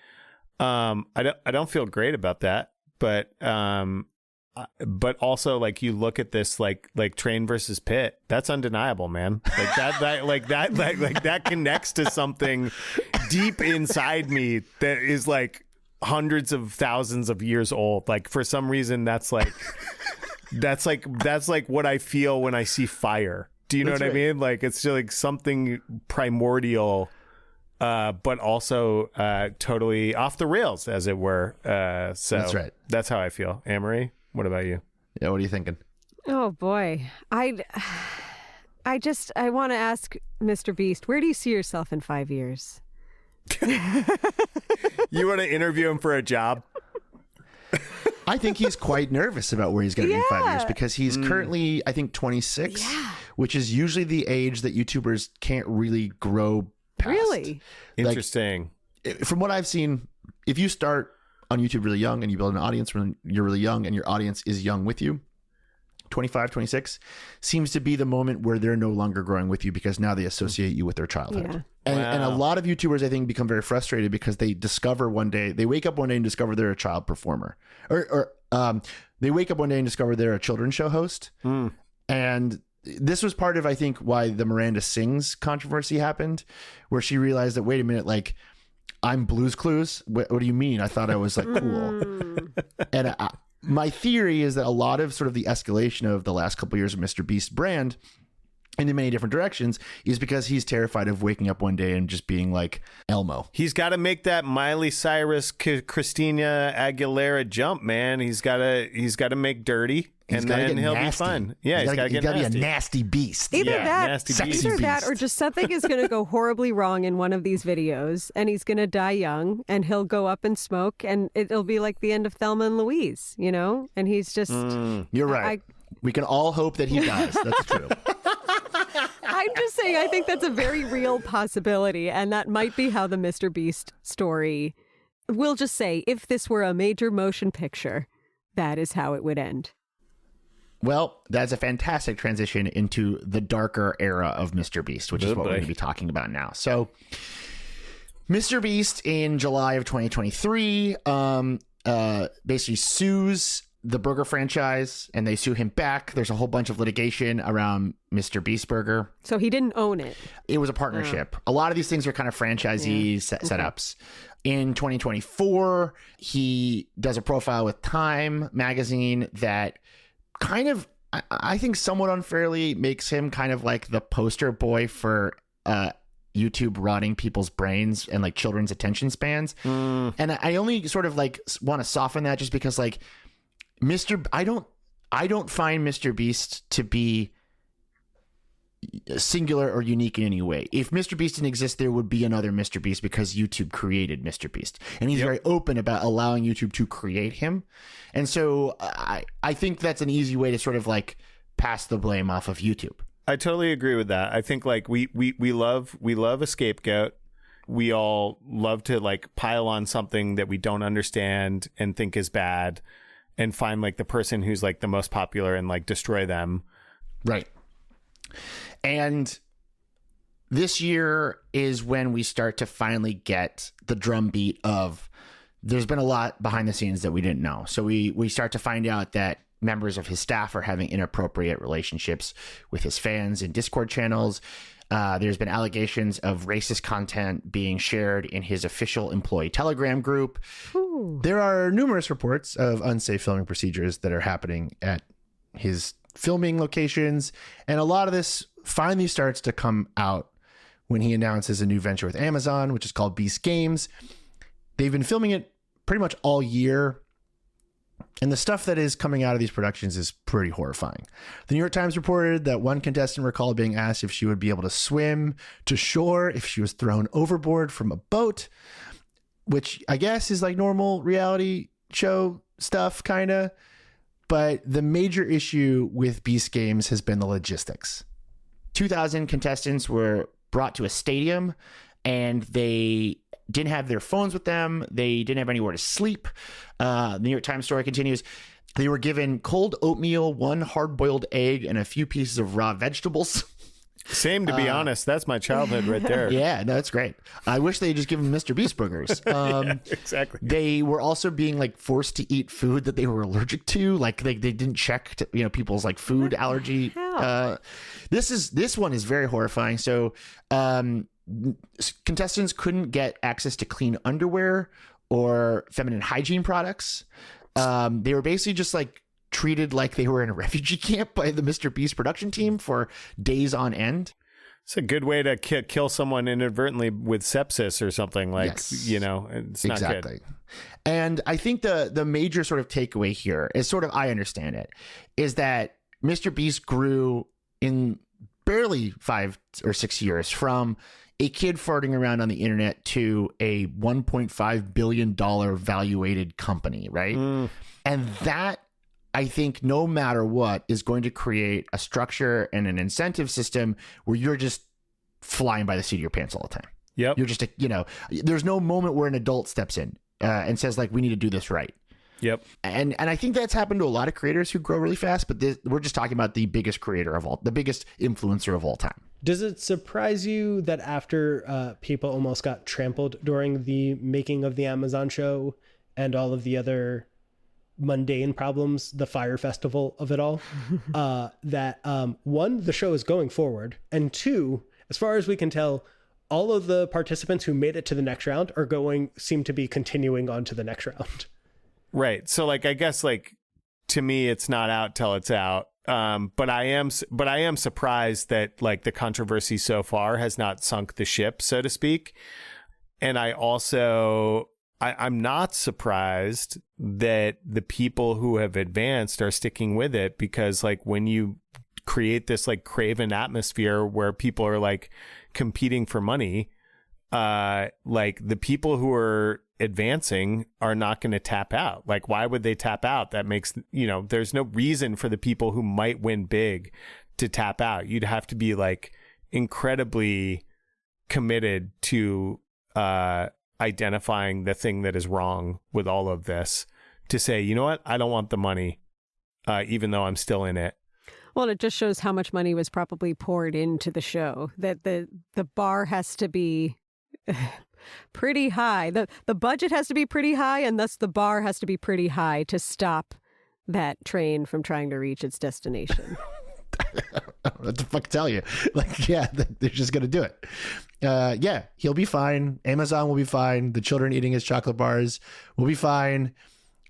I don't feel great about that. but also like you look at this like Train versus Pit, that's undeniable, man. Like that connects to something deep inside me that is like hundreds of thousands of years old. Like for some reason that's like what I feel when I see fire. Do you know what I mean? Like it's just like something primordial, but also totally off the rails, as it were. So that's right. That's how I feel. Amory, what about you? Yeah, what are you thinking? Oh boy, I want to ask Mr. Beast, where do you see yourself in 5 years? You want to interview him for a job? I think he's quite nervous about where he's going to be in 5 years because he's currently, I think, 26, which is usually the age that YouTubers can't really grow past. Really? Interesting. From what I've seen, if you start on YouTube really young and you build an audience when you're really young and your audience is young with you, 25, 26 seems to be the moment where they're no longer growing with you because now they associate you with their childhood. Yeah. And a lot of YouTubers, I think, become very frustrated because they discover one day, they wake up one day and discover they're a child performer. Or they wake up one day and discover they're a children's show host. And this was part of, I think, why the Miranda Sings controversy happened, where she realized that, wait a minute, like, I'm Blue's Clues? What do you mean? I thought I was like cool. And my theory is that a lot of sort of the escalation of the last couple of years of Mr. Beast's brand into many different directions is because he's terrified of waking up one day and just being like Elmo. He's got to make that Miley Cyrus, Christina Aguilera jump, man. He's got to make dirty. And then he'll be fun. Yeah, he's got to be a nasty beast. Either Sexy that or just something is going to go horribly wrong in one of these videos and he's going to die young and he'll go up and smoke and it'll be like the end of Thelma and Louise, you know? And he's just... You're right. We can all hope that he dies. That's true. I'm just saying, I think that's a very real possibility. And that might be how the Mr. Beast story... We'll just say, if this were a major motion picture, that is how it would end. Well, that's a fantastic transition into the darker era of Mr. Beast, which is what we're going to be talking about now. So, Mr. Beast in July of 2023 basically sues the burger franchise, and they sue him back. There's a whole bunch of litigation around Mr. Beast Burger. So he didn't own it. It was a partnership. A lot of these things are kind of franchisee setups. In 2024, he does a profile with Time magazine that kind of, I think somewhat unfairly, makes him kind of like the poster boy for YouTube rotting people's brains and like children's attention spans. And I only sort of like want to soften that just because like I don't find Mr. Beast to be singular or unique in any way. If Mr. Beast didn't exist, there would be another Mr. Beast because YouTube created Mr. Beast. And he's very open about allowing YouTube to create him. And so I think that's an easy way to sort of like pass the blame off of YouTube. I totally agree with that. I think like we love a scapegoat. We all love to like pile on something that we don't understand and think is bad and find like the person who's like the most popular and like destroy them. Right. And this year is when we start to finally get the drumbeat of there's been a lot behind the scenes that we didn't know. So we start to find out that members of his staff are having inappropriate relationships with his fans in Discord channels. There's been allegations of racist content being shared in his official employee Telegram group. Ooh. There are numerous reports of unsafe filming procedures that are happening at his filming locations. And a lot of this finally starts to come out when he announces a new venture with Amazon, which is called Beast Games. They've been filming it pretty much all year. And the stuff that is coming out of these productions is pretty horrifying. The New York Times reported that one contestant recalled being asked if she would be able to swim to shore if she was thrown overboard from a boat, which I guess is like normal reality show stuff, kind of. But the major issue with Beast Games has been the logistics. 2,000 contestants were brought to a stadium and they didn't have their phones with them. They didn't have anywhere to sleep. The New York Times story continues. They were given cold oatmeal, one hard-boiled egg, and a few pieces of raw vegetables. Same, to be honest. That's my childhood right there. Yeah, no, that's great. I wish they had just given Mr. Beast burgers. Exactly. They were also being like forced to eat food that they were allergic to. Like they didn't check, people's like food allergy. This one is very horrifying. So contestants couldn't get access to clean underwear or feminine hygiene products. They were basically just like treated like they were in a refugee camp by the Mr. Beast production team for days on end. It's a good way to kill someone inadvertently with sepsis or something, like, Yes. It's not Exactly. good. And I think the major sort of takeaway here is sort of, I understand it, is that Mr. Beast grew in barely 5 or 6 years from a kid farting around on the internet to a $1.5 billion valuated company, right? And that, I think, no matter what, is going to create a structure and an incentive system where you're just flying by the seat of your pants all the time. Yep. You're just, there's no moment where an adult steps in and says, like, we need to do this right. Yep. And I think that's happened to a lot of creators who grow really fast, but we're just talking about the biggest the biggest influencer of all time. Does it surprise you that after people almost got trampled during the making of the Amazon show and all of the other mundane problems, the fire festival of it all, that one, the show is going forward, and two, as far as we can tell, all of the participants who made it to the next round seem to be continuing on to the next round. Right. So, like, I guess, like, to me, it's not out till it's out. But I am surprised that, like, the controversy so far has not sunk the ship, so to speak. And I also, I'm not surprised that the people who have advanced are sticking with it, because, like, when you create this, like, craven atmosphere where people are, like, competing for money, like, the people who are advancing are not going to tap out. Like, why would they tap out? That makes, there's no reason for the people who might win big to tap out. You'd have to be, like, incredibly committed to identifying the thing that is wrong with all of this to say, you know what, I don't want the money, even though I'm still in it. Well, it just shows how much money was probably poured into the show, that the bar has to be pretty high. The budget has to be pretty high, and thus the bar has to be pretty high to stop that train from trying to reach its destination. I don't know what the fuck to tell you. Like, yeah, they're just going to do it. Yeah, he'll be fine. Amazon will be fine. The children eating his chocolate bars will be fine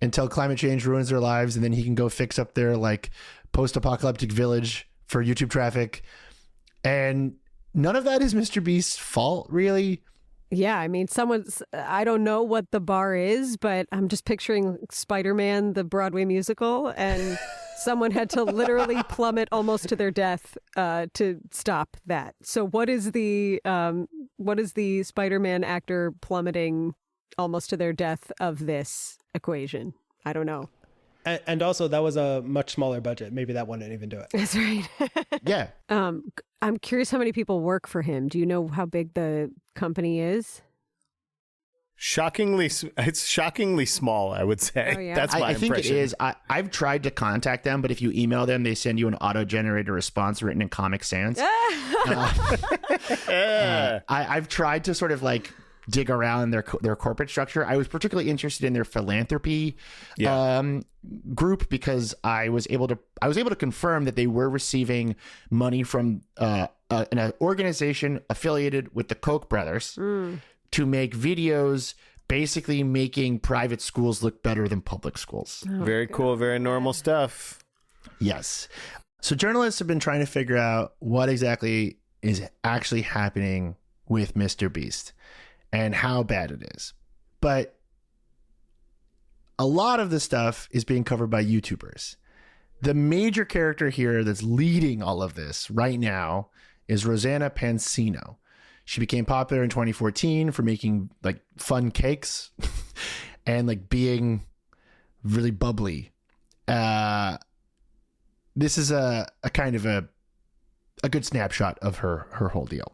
until climate change ruins their lives, and then he can go fix up their, like, post-apocalyptic village for YouTube traffic. And none of that is Mr. Beast's fault, really. Yeah, I mean, I don't know what the bar is, but I'm just picturing Spider-Man, the Broadway musical, and someone had to literally plummet almost to their death to stop that. So what is the Spider-Man actor plummeting almost to their death of this equation? I don't know. And also, that was a much smaller budget. Maybe that one didn't even do it. That's right. Yeah. I'm curious how many people work for him. Do you know how big the company is? It's shockingly small, I would say. Oh, yeah. That's my I think impression. it is. I've tried to contact them, but if you email them, they send you an auto-generated response written in Comic Sans. I've tried to sort of, like, dig around their corporate structure. I was particularly interested in their philanthropy group, because I was able to confirm that they were receiving money from an organization affiliated with the Koch brothers to make videos basically making private schools look better than public schools. Very cool, very normal stuff. Yes. So journalists have been trying to figure out what exactly is actually happening with Mr. Beast and how bad it is. But a lot of the stuff is being covered by YouTubers. The major character here that's leading all of this right now is Rosanna Pansino. She became popular in 2014 for making, like, fun cakes and, like, being really bubbly. This is a kind of a good snapshot of her whole deal.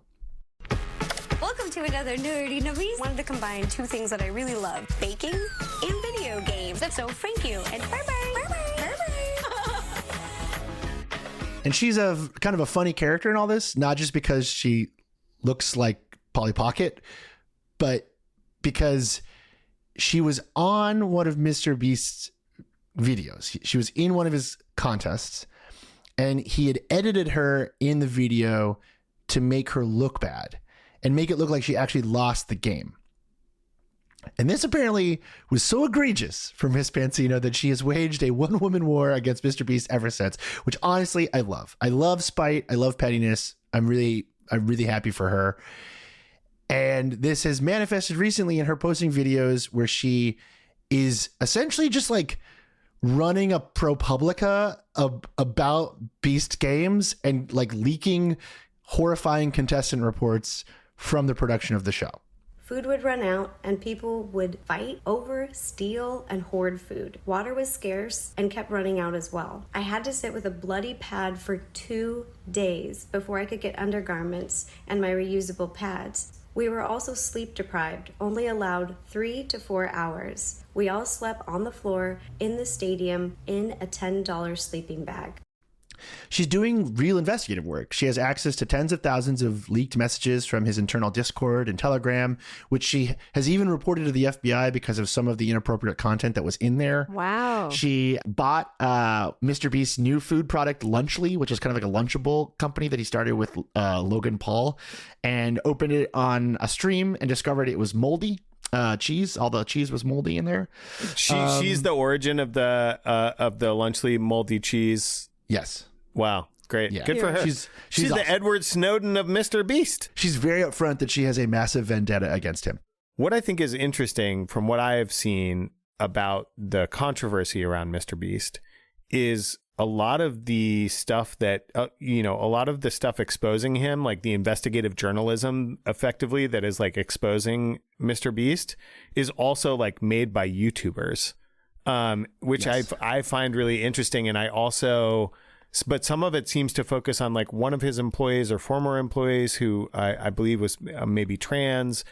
Welcome to another Nerdy Nubbies. Wanted to combine two things that I really love, baking and video games. So thank you, and bye-bye. Bye-bye. Bye-bye. And she's a kind of a funny character in all this, not just because she looks like Polly Pocket, but because she was on one of Mr. Beast's videos. She was in one of his contests, and he had edited her in the video to make her look bad and make it look like she actually lost the game. And this apparently was so egregious for Miss Pansino that she has waged a one-woman war against Mr. Beast ever since, which honestly I love. I love spite. I love pettiness. I'm really happy for her. And this has manifested recently in her posting videos where she is essentially just like running a ProPublica about Beast games and like leaking horrifying contestant reports from the production of the show. Food would run out and people would fight over, steal, and hoard food. Water was scarce and kept running out as well. I had to sit with a bloody pad for 2 days before I could get undergarments and my reusable pads. We were also sleep deprived, only allowed 3 to 4 hours. We all slept on the floor in the stadium in a $10 sleeping bag. She's doing real investigative work. She has access to tens of thousands of leaked messages from his internal Discord and Telegram, which she has even reported to the FBI because of some of the inappropriate content that was in there. Wow. She bought Mr. Beast's new food product, Lunchly, which is kind of like a Lunchable company that he started with Logan Paul, and opened it on a stream and discovered it was moldy. Cheese, all the cheese was moldy in there. She's the origin of the Lunchly moldy cheese. Yes. Wow. Great. Yeah. Good for her. She's the awesome. Edward Snowden of Mr. Beast. She's very upfront that she has a massive vendetta against him. What I think is interesting from what I have seen about the controversy around Mr. Beast is a lot of the stuff that, a lot of the stuff exposing him, like the investigative journalism effectively that is like exposing Mr. Beast, is also like made by YouTubers. Which yes. I find really interesting. And I also, but some of it seems to focus on like one of his employees or former employees who I believe was maybe trans,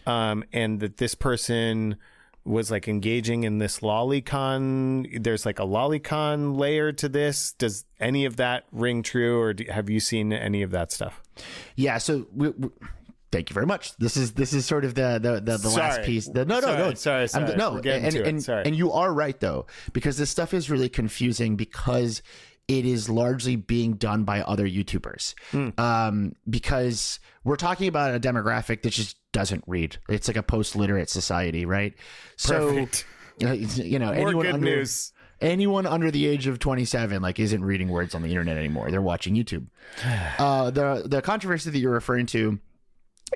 and that this person was like engaging in this lolicon. There's like a lolicon layer to this. Does any of that ring true, or have you seen any of that stuff? Yeah. So thank you very much. This is sort of the last piece. Sorry. And you are right though, because this stuff is really confusing because it is largely being done by other YouTubers. Because we're talking about a demographic that just doesn't read. It's like a post-literate society, right? Perfect. So anyone under the age of 27 like isn't reading words on the internet anymore. They're watching YouTube. The controversy that you're referring to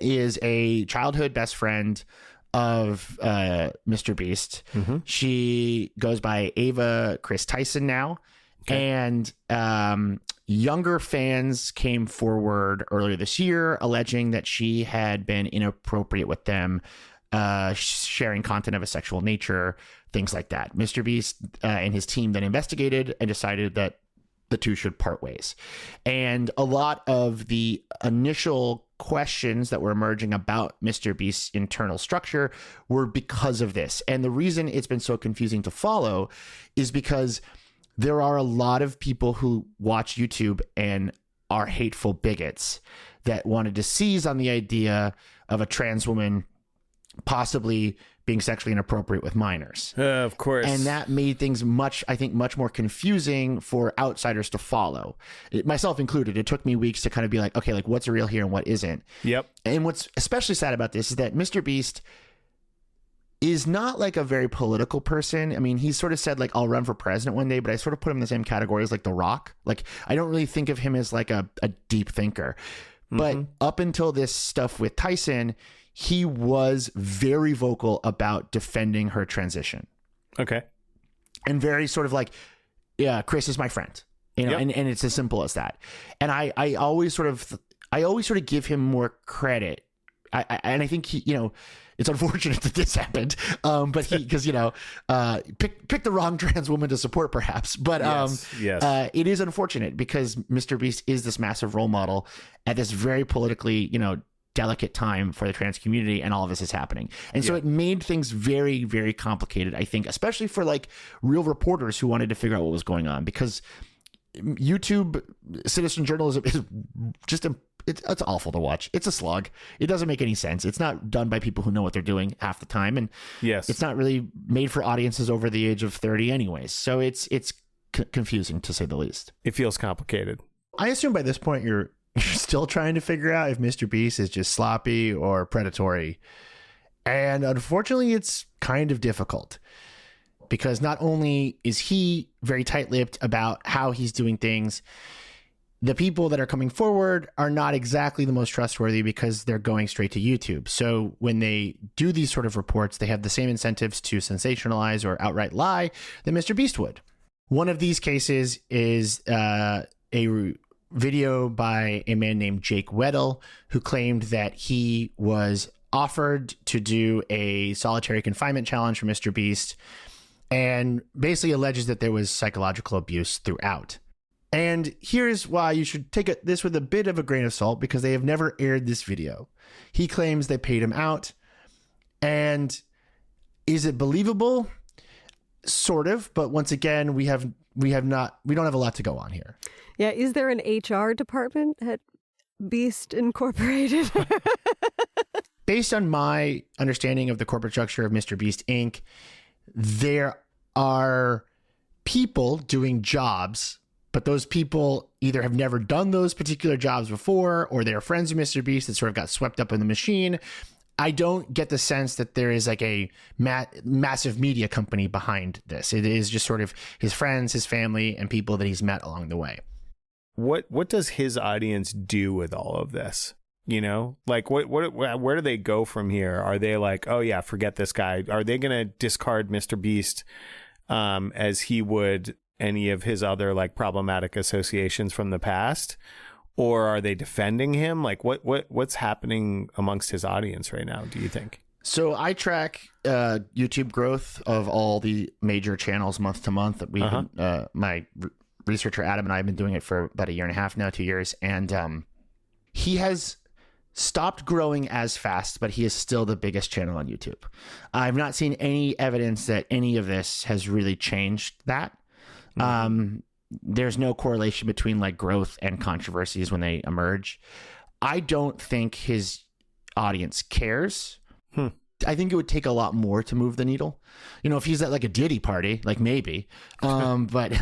is a childhood best friend of Mr. Beast. Mm-hmm. She goes by Ava Chris Tyson now. Okay. And younger fans came forward earlier this year alleging that she had been inappropriate with them, sharing content of a sexual nature, things like that. Mr. Beast and his team then investigated and decided that the two should part ways. And a lot of the initial questions that were emerging about Mr. Beast's internal structure were because of this. And the reason it's been so confusing to follow is because there are a lot of people who watch YouTube and are hateful bigots that wanted to seize on the idea of a trans woman possibly being sexually inappropriate with minors. Of course. And that made things much more confusing for outsiders to follow, myself included. It took me weeks to kind of be like, okay, like what's real here and what isn't. Yep. And what's especially sad about this is that Mr. Beast is not like a very political person. I mean, he's sort of said like, I'll run for president one day, but I sort of put him in the same category as like The Rock. Like, I don't really think of him as like a deep thinker. Mm-hmm. But up until this stuff with Tyson, he was very vocal about defending her transition. Okay. And very sort of like, yeah, Chris is my friend, you know, and it's as simple as that. And I always sort of give him more credit. I think he, you know, it's unfortunate that this happened, but because, you know, pick the wrong trans woman to support perhaps. But yes. It is unfortunate because Mr. Beast is this massive role model at this very politically, you know, delicate time for the trans community, and all of this is happening. And so it made things very, very complicated, I think, especially for like real reporters who wanted to figure out what was going on, because YouTube citizen journalism is just it's awful to watch. It's a slog. It doesn't make any sense. It's not done by people who know what they're doing half the time, and it's not really made for audiences over the age of 30 anyways. So it's confusing to say the least. It feels complicated. I assume by this point you're still trying to figure out if Mr. Beast is just sloppy or predatory. And unfortunately, it's kind of difficult because not only is he very tight-lipped about how he's doing things, the people that are coming forward are not exactly the most trustworthy because they're going straight to YouTube. So when they do these sort of reports, they have the same incentives to sensationalize or outright lie than Mr. Beast would. One of these cases is a video by a man named Jake Weddle, who claimed that he was offered to do a solitary confinement challenge for Mr. Beast and basically alleges that there was psychological abuse throughout. And here's why you should take this with a bit of a grain of salt, because they have never aired this video. He claims they paid him out. And is it believable? Sort of, but once again, we don't have a lot to go on here. Yeah, is there an HR department at Beast Incorporated? Based on my understanding of the corporate structure of Mr. Beast Inc., there are people doing jobs, but those people either have never done those particular jobs before, or they're friends of Mr. Beast that sort of got swept up in the machine. I don't get the sense that there is like a massive media company behind this. It is just sort of his friends, his family, and people that he's met along the way. What does his audience do with all of this? You know, like where do they go from here? Are they like, oh yeah, forget this guy? Are they going to discard Mr. Beast as he would any of his other like problematic associations from the past? Or are they defending him? Like what's happening amongst his audience right now, do you think? So I track YouTube growth of all the major channels month to month. We've been, my researcher Adam and I have been doing it for about 1.5 years now, 2 years. And he has stopped growing as fast, but he is still the biggest channel on YouTube. I've not seen any evidence that any of this has really changed that. There's no correlation between like growth and controversies when they emerge. I don't think his audience cares. I think it would take a lot more to move the needle. You know, if he's at like a Diddy party, like maybe. But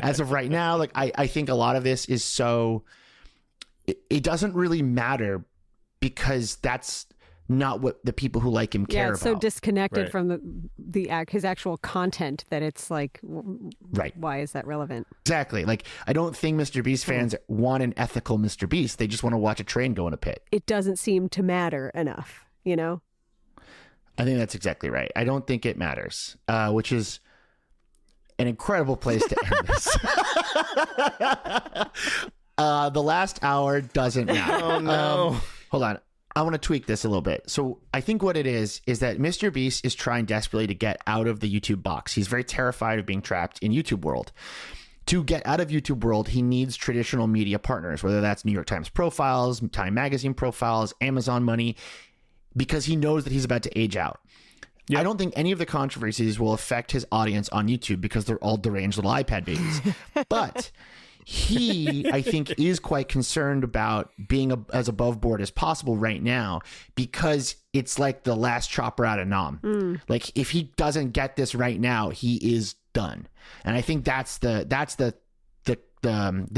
as of right now, like I think a lot of this is so it doesn't really matter because that's not what the people who like him care about. Yeah, it's so disconnected from his actual content that it's like, right? Why is that relevant? Exactly. Like, I don't think Mr. Beast fans want an ethical Mr. Beast. They just want to watch a train go in a pit. It doesn't seem to matter enough, you know? I think that's exactly right. I don't think it matters, which is an incredible place to end this. The last hour doesn't matter. Oh, no. Hold on. I want to tweak this a little bit. So I think what it is that Mr. Beast is trying desperately to get out of the YouTube box. He's very terrified of being trapped in YouTube world. To get out of YouTube world, he needs traditional media partners, whether that's New York Times profiles, Time Magazine profiles, Amazon money, because he knows that he's about to age out. Yep. I don't think any of the controversies will affect his audience on YouTube because they're all deranged little iPad babies. But he, I think, is quite concerned about being as above board as possible right now because it's like the last chopper out of Nam. Like, if he doesn't get this right now, he is done. And I think that's the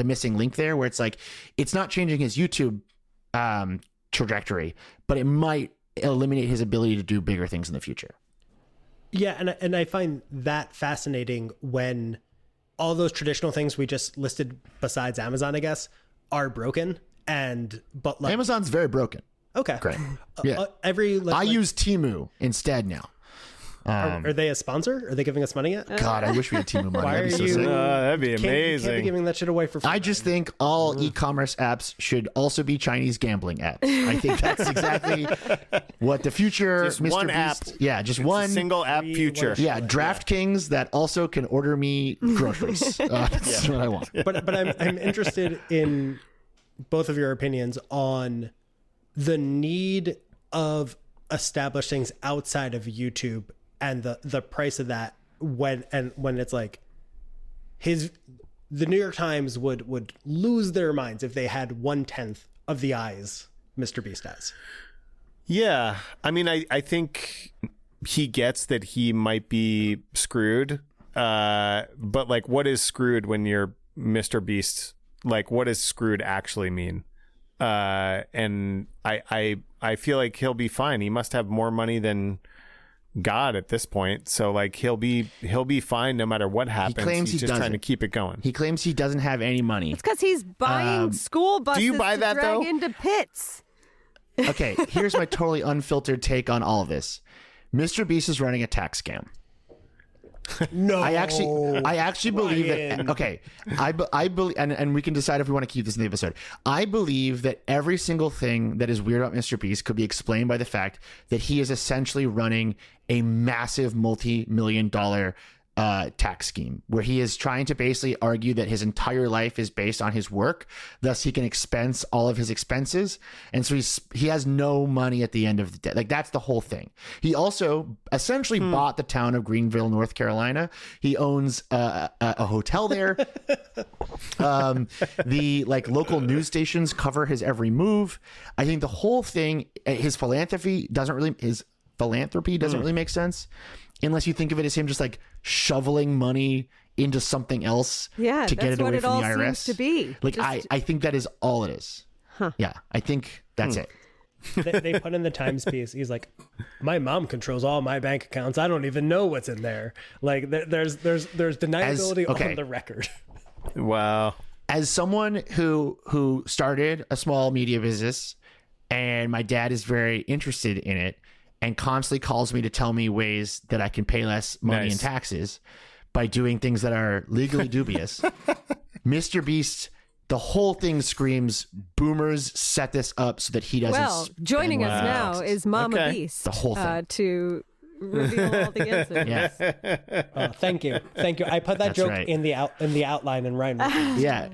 missing link there, where it's like it's not changing his YouTube trajectory, but it might eliminate his ability to do bigger things in the future. Yeah, and I find that fascinating when all those traditional things we just listed besides Amazon, I guess, are broken. But like Amazon's very broken. Okay. Great. Yeah. I use Temu instead now. Are they a sponsor? Are they giving us money yet? God, I wish we had Temu money. Why that'd are be so you? sick. That'd be amazing. Can't be giving that shit away for free. I just think all e-commerce apps should also be Chinese gambling apps. I think that's exactly what the future. Just Mr. one Beast, app. Yeah, just It's one a single app future. Yeah, DraftKings that also can order me groceries. That's what I want. But I'm interested in both of your opinions on the need of established things outside of YouTube and the price of that when it's like the New York Times would lose their minds if they had 1/10 of the eyes Mr. Beast has. Yeah. I mean, I think he gets that he might be screwed. But like, what is screwed when you're Mr. Beast? Like, what does screwed actually mean? And I feel like he'll be fine. He must have more money than God at this point. So like, he'll be fine no matter what happens. He claims he's just trying to keep it going. He claims he doesn't have any money. It's because he's buying school buses do you buy to that, drag though? into pits. Okay, here's my totally unfiltered take on all of this. Mr. Beast is running a tax scam. No, I actually believe that. Okay, I believe, and we can decide if we want to keep this in the episode. I believe that every single thing that is weird about Mr. Beast could be explained by the fact that he is essentially running a massive multi-million-dollar tax scheme where he is trying to basically argue that his entire life is based on his work, thus he can expense all of his expenses, and so he has no money at the end of the day. Like, that's the whole thing. He also essentially bought the town of Greenville, North Carolina. He owns a hotel there. The like local news stations cover his every move. I think the whole thing, his philanthropy doesn't really make sense unless you think of it as him just like shoveling money into something else to get it away from the IRS. Seems to be. Like, I think that is all it is. Huh. Yeah, I think that's it. They put in the Times piece. He's like, my mom controls all my bank accounts. I don't even know what's in there. Like, there's deniability on the record. Wow. As someone who started a small media business, and my dad is very interested in it, and constantly calls me to tell me ways that I can pay less money in taxes by doing things that are legally dubious. Mr. Beast, the whole thing screams, boomers set this up so that he doesn't. Well, joining us now is Mama Beast. The whole thing. To reveal all the answers. Yeah. Thank you. I put that That's joke right. in the outline, and Ryan. Yeah.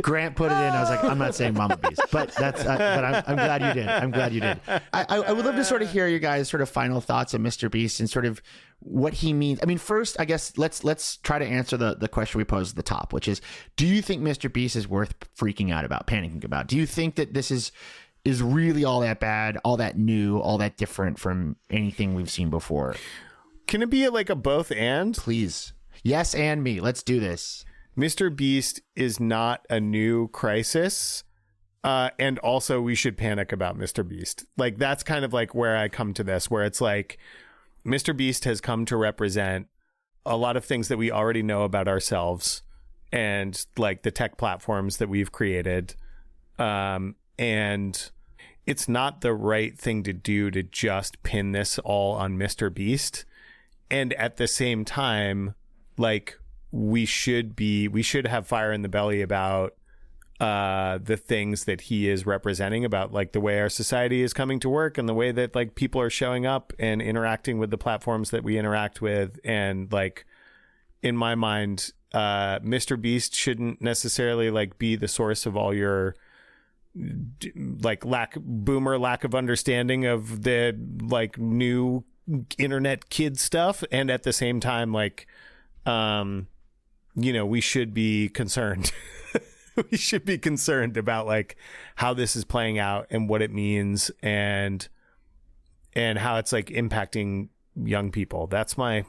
Grant put it in. I was like, I'm not saying Mama Beast, but that's. But I'm glad you did. I'm glad you did. I would love to sort of hear your guys' sort of final thoughts on Mr. Beast and sort of what he means. I mean, first, I guess let's try to answer the question we posed at the top, which is, do you think Mr. Beast is worth freaking out about, panicking about? Do you think that this is really all that bad, all that new, all that different from anything we've seen before? Can it be like a both and? Please, yes, and me. Let's do this. Mr. Beast is not a new crisis. And also we should panic about Mr. Beast. Like, that's kind of like where I come to this, where it's like Mr. Beast has come to represent a lot of things that we already know about ourselves and like the tech platforms that we've created. And it's not the right thing to do to just pin this all on Mr. Beast. And at the same time, like, we should have fire in the belly about the things that he is representing, about like the way our society is coming to work and the way that like people are showing up and interacting with the platforms that we interact with. And like, in my mind, Mr. Beast shouldn't necessarily like be the source of all your like lack of understanding of the like new internet kid stuff. And at the same time, like, we should be concerned. We should be concerned about like how this is playing out and what it means and how it's like impacting young people. That's my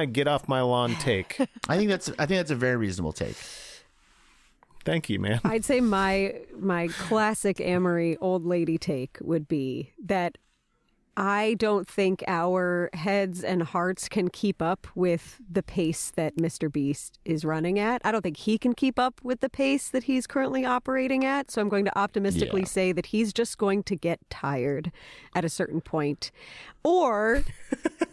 get off my lawn take. I think that's a very reasonable take. Thank you, man. I'd say my classic Amory old lady take would be that I don't think our heads and hearts can keep up with the pace that Mr. Beast is running at. I don't think he can keep up with the pace that he's currently operating at. So I'm going to optimistically say that he's just going to get tired at a certain point. Or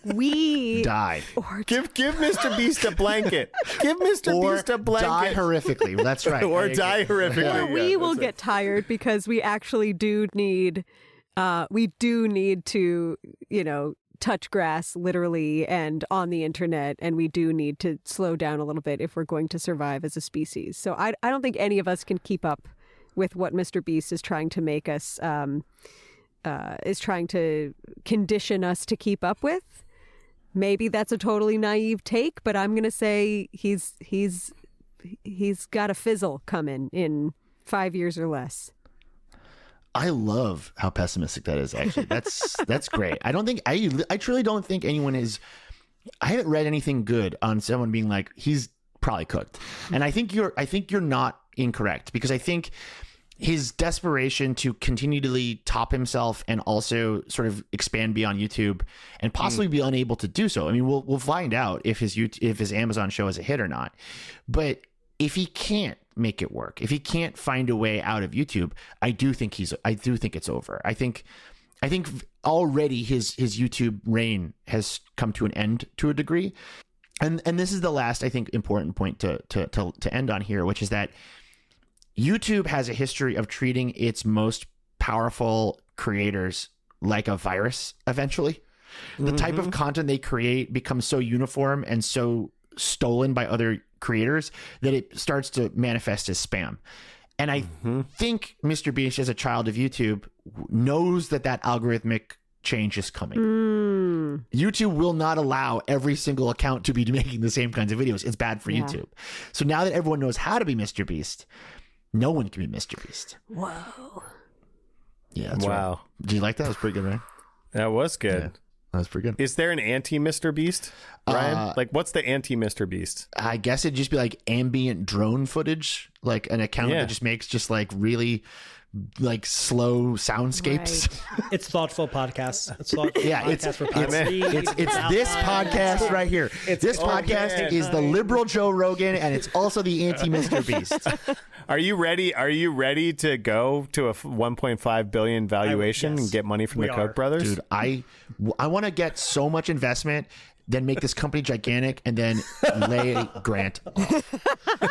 we die. Or give Mr. Beast a blanket. Give Mr. Beast a blanket. Die horrifically. Well, that's right. Or die horrifically. Or we will get tired because we actually do need to, touch grass literally and on the internet, and we do need to slow down a little bit if we're going to survive as a species. So I don't think any of us can keep up with what Mr. Beast is trying to make us, is trying to condition us to keep up with. Maybe that's a totally naive take, but I'm going to say he's he's got a fizzle coming in 5 years or less. I love how pessimistic that is. Actually, that's great. I truly don't think anyone is. I haven't read anything good on someone being like, he's probably cooked. And I think you're not incorrect, because I think his desperation to continually top himself and also sort of expand beyond YouTube and possibly be unable to do so. I mean, we'll find out if his Amazon show is a hit or not. But if he can't make it work, if he can't find a way out of YouTube, I do think it's over. I think already his YouTube reign has come to an end to a degree. And this is the last, I think, important point to end on here, which is that YouTube has a history of treating its most powerful creators like a virus eventually. The type of content they create becomes so uniform and so stolen by other creators that it starts to manifest as spam. And I think Mr. Beast, as a child of YouTube, knows that algorithmic change is coming. YouTube will not allow every single account to be making the same kinds of videos. It's bad for YouTube. So now that everyone knows how to be Mr. Beast, no one can be Mr. Beast. Whoa. Yeah, that's right. Do you like that? That was pretty good, right? That was good. Yeah, that was pretty good. Is there an anti-Mr. Beast, Ryan? Like, what's the anti-Mr. Beast? I guess it'd just be like ambient drone footage, like an account that just makes just like really like slow soundscapes. Right. It's thoughtful podcasts. It's thoughtful podcasts for people. It's this podcast right here. This podcast is the liberal Joe Rogan, and it's also the anti-Mr. Beast. Are you ready? Are you ready to go to a 1.5 billion valuation and get money from the Koch brothers? Dude, I want to get so much investment, then make this company gigantic, and then lay Grant off.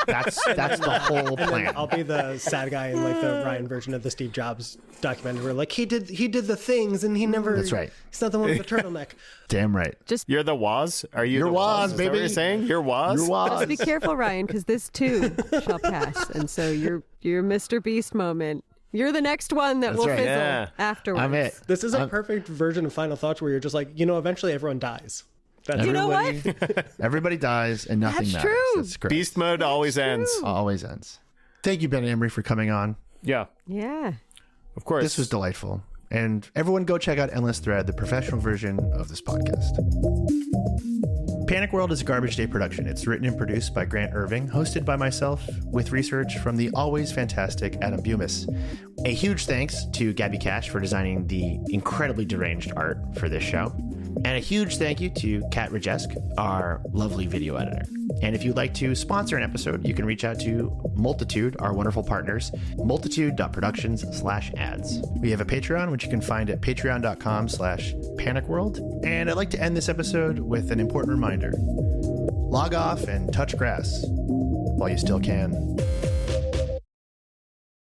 That's the whole plan. I'll be the sad guy in like the Ryan version of the Steve Jobs documentary where like he did the things and he never. That's right. He's not the one with the turtleneck. Damn right. You're the Woz? Are you You're the Woz, Is baby. that what you're saying? You're Woz? You're Woz. Just be careful, Ryan, because this too shall pass. And so your Mr. Beast moment, you're the next one that will fizzle afterwards. I'm it. This is a perfect version of Final Thoughts where you're just like, eventually everyone dies. You know what? Everybody dies and nothing That's matters. true. That's great. Beast mode always ends. Always ends. Thank you, Ben and Amory, for coming on. Yeah. Yeah. Of course. This was delightful. And everyone go check out Endless Thread, the professional version of this podcast. Panic World is a Garbage Day production. It's written and produced by Grant Irving, hosted by myself, with research from the always fantastic Adam Bumas. A huge thanks to Gabby Cash for designing the incredibly deranged art for this show. And a huge thank you to Kat Rajesk, our lovely video editor. And if you'd like to sponsor an episode, you can reach out to Multitude, our wonderful partners, multitude.productions/ads. We have a Patreon, which you can find at patreon.com/panicworld. And I'd like to end this episode with an important reminder. Log off and touch grass while you still can.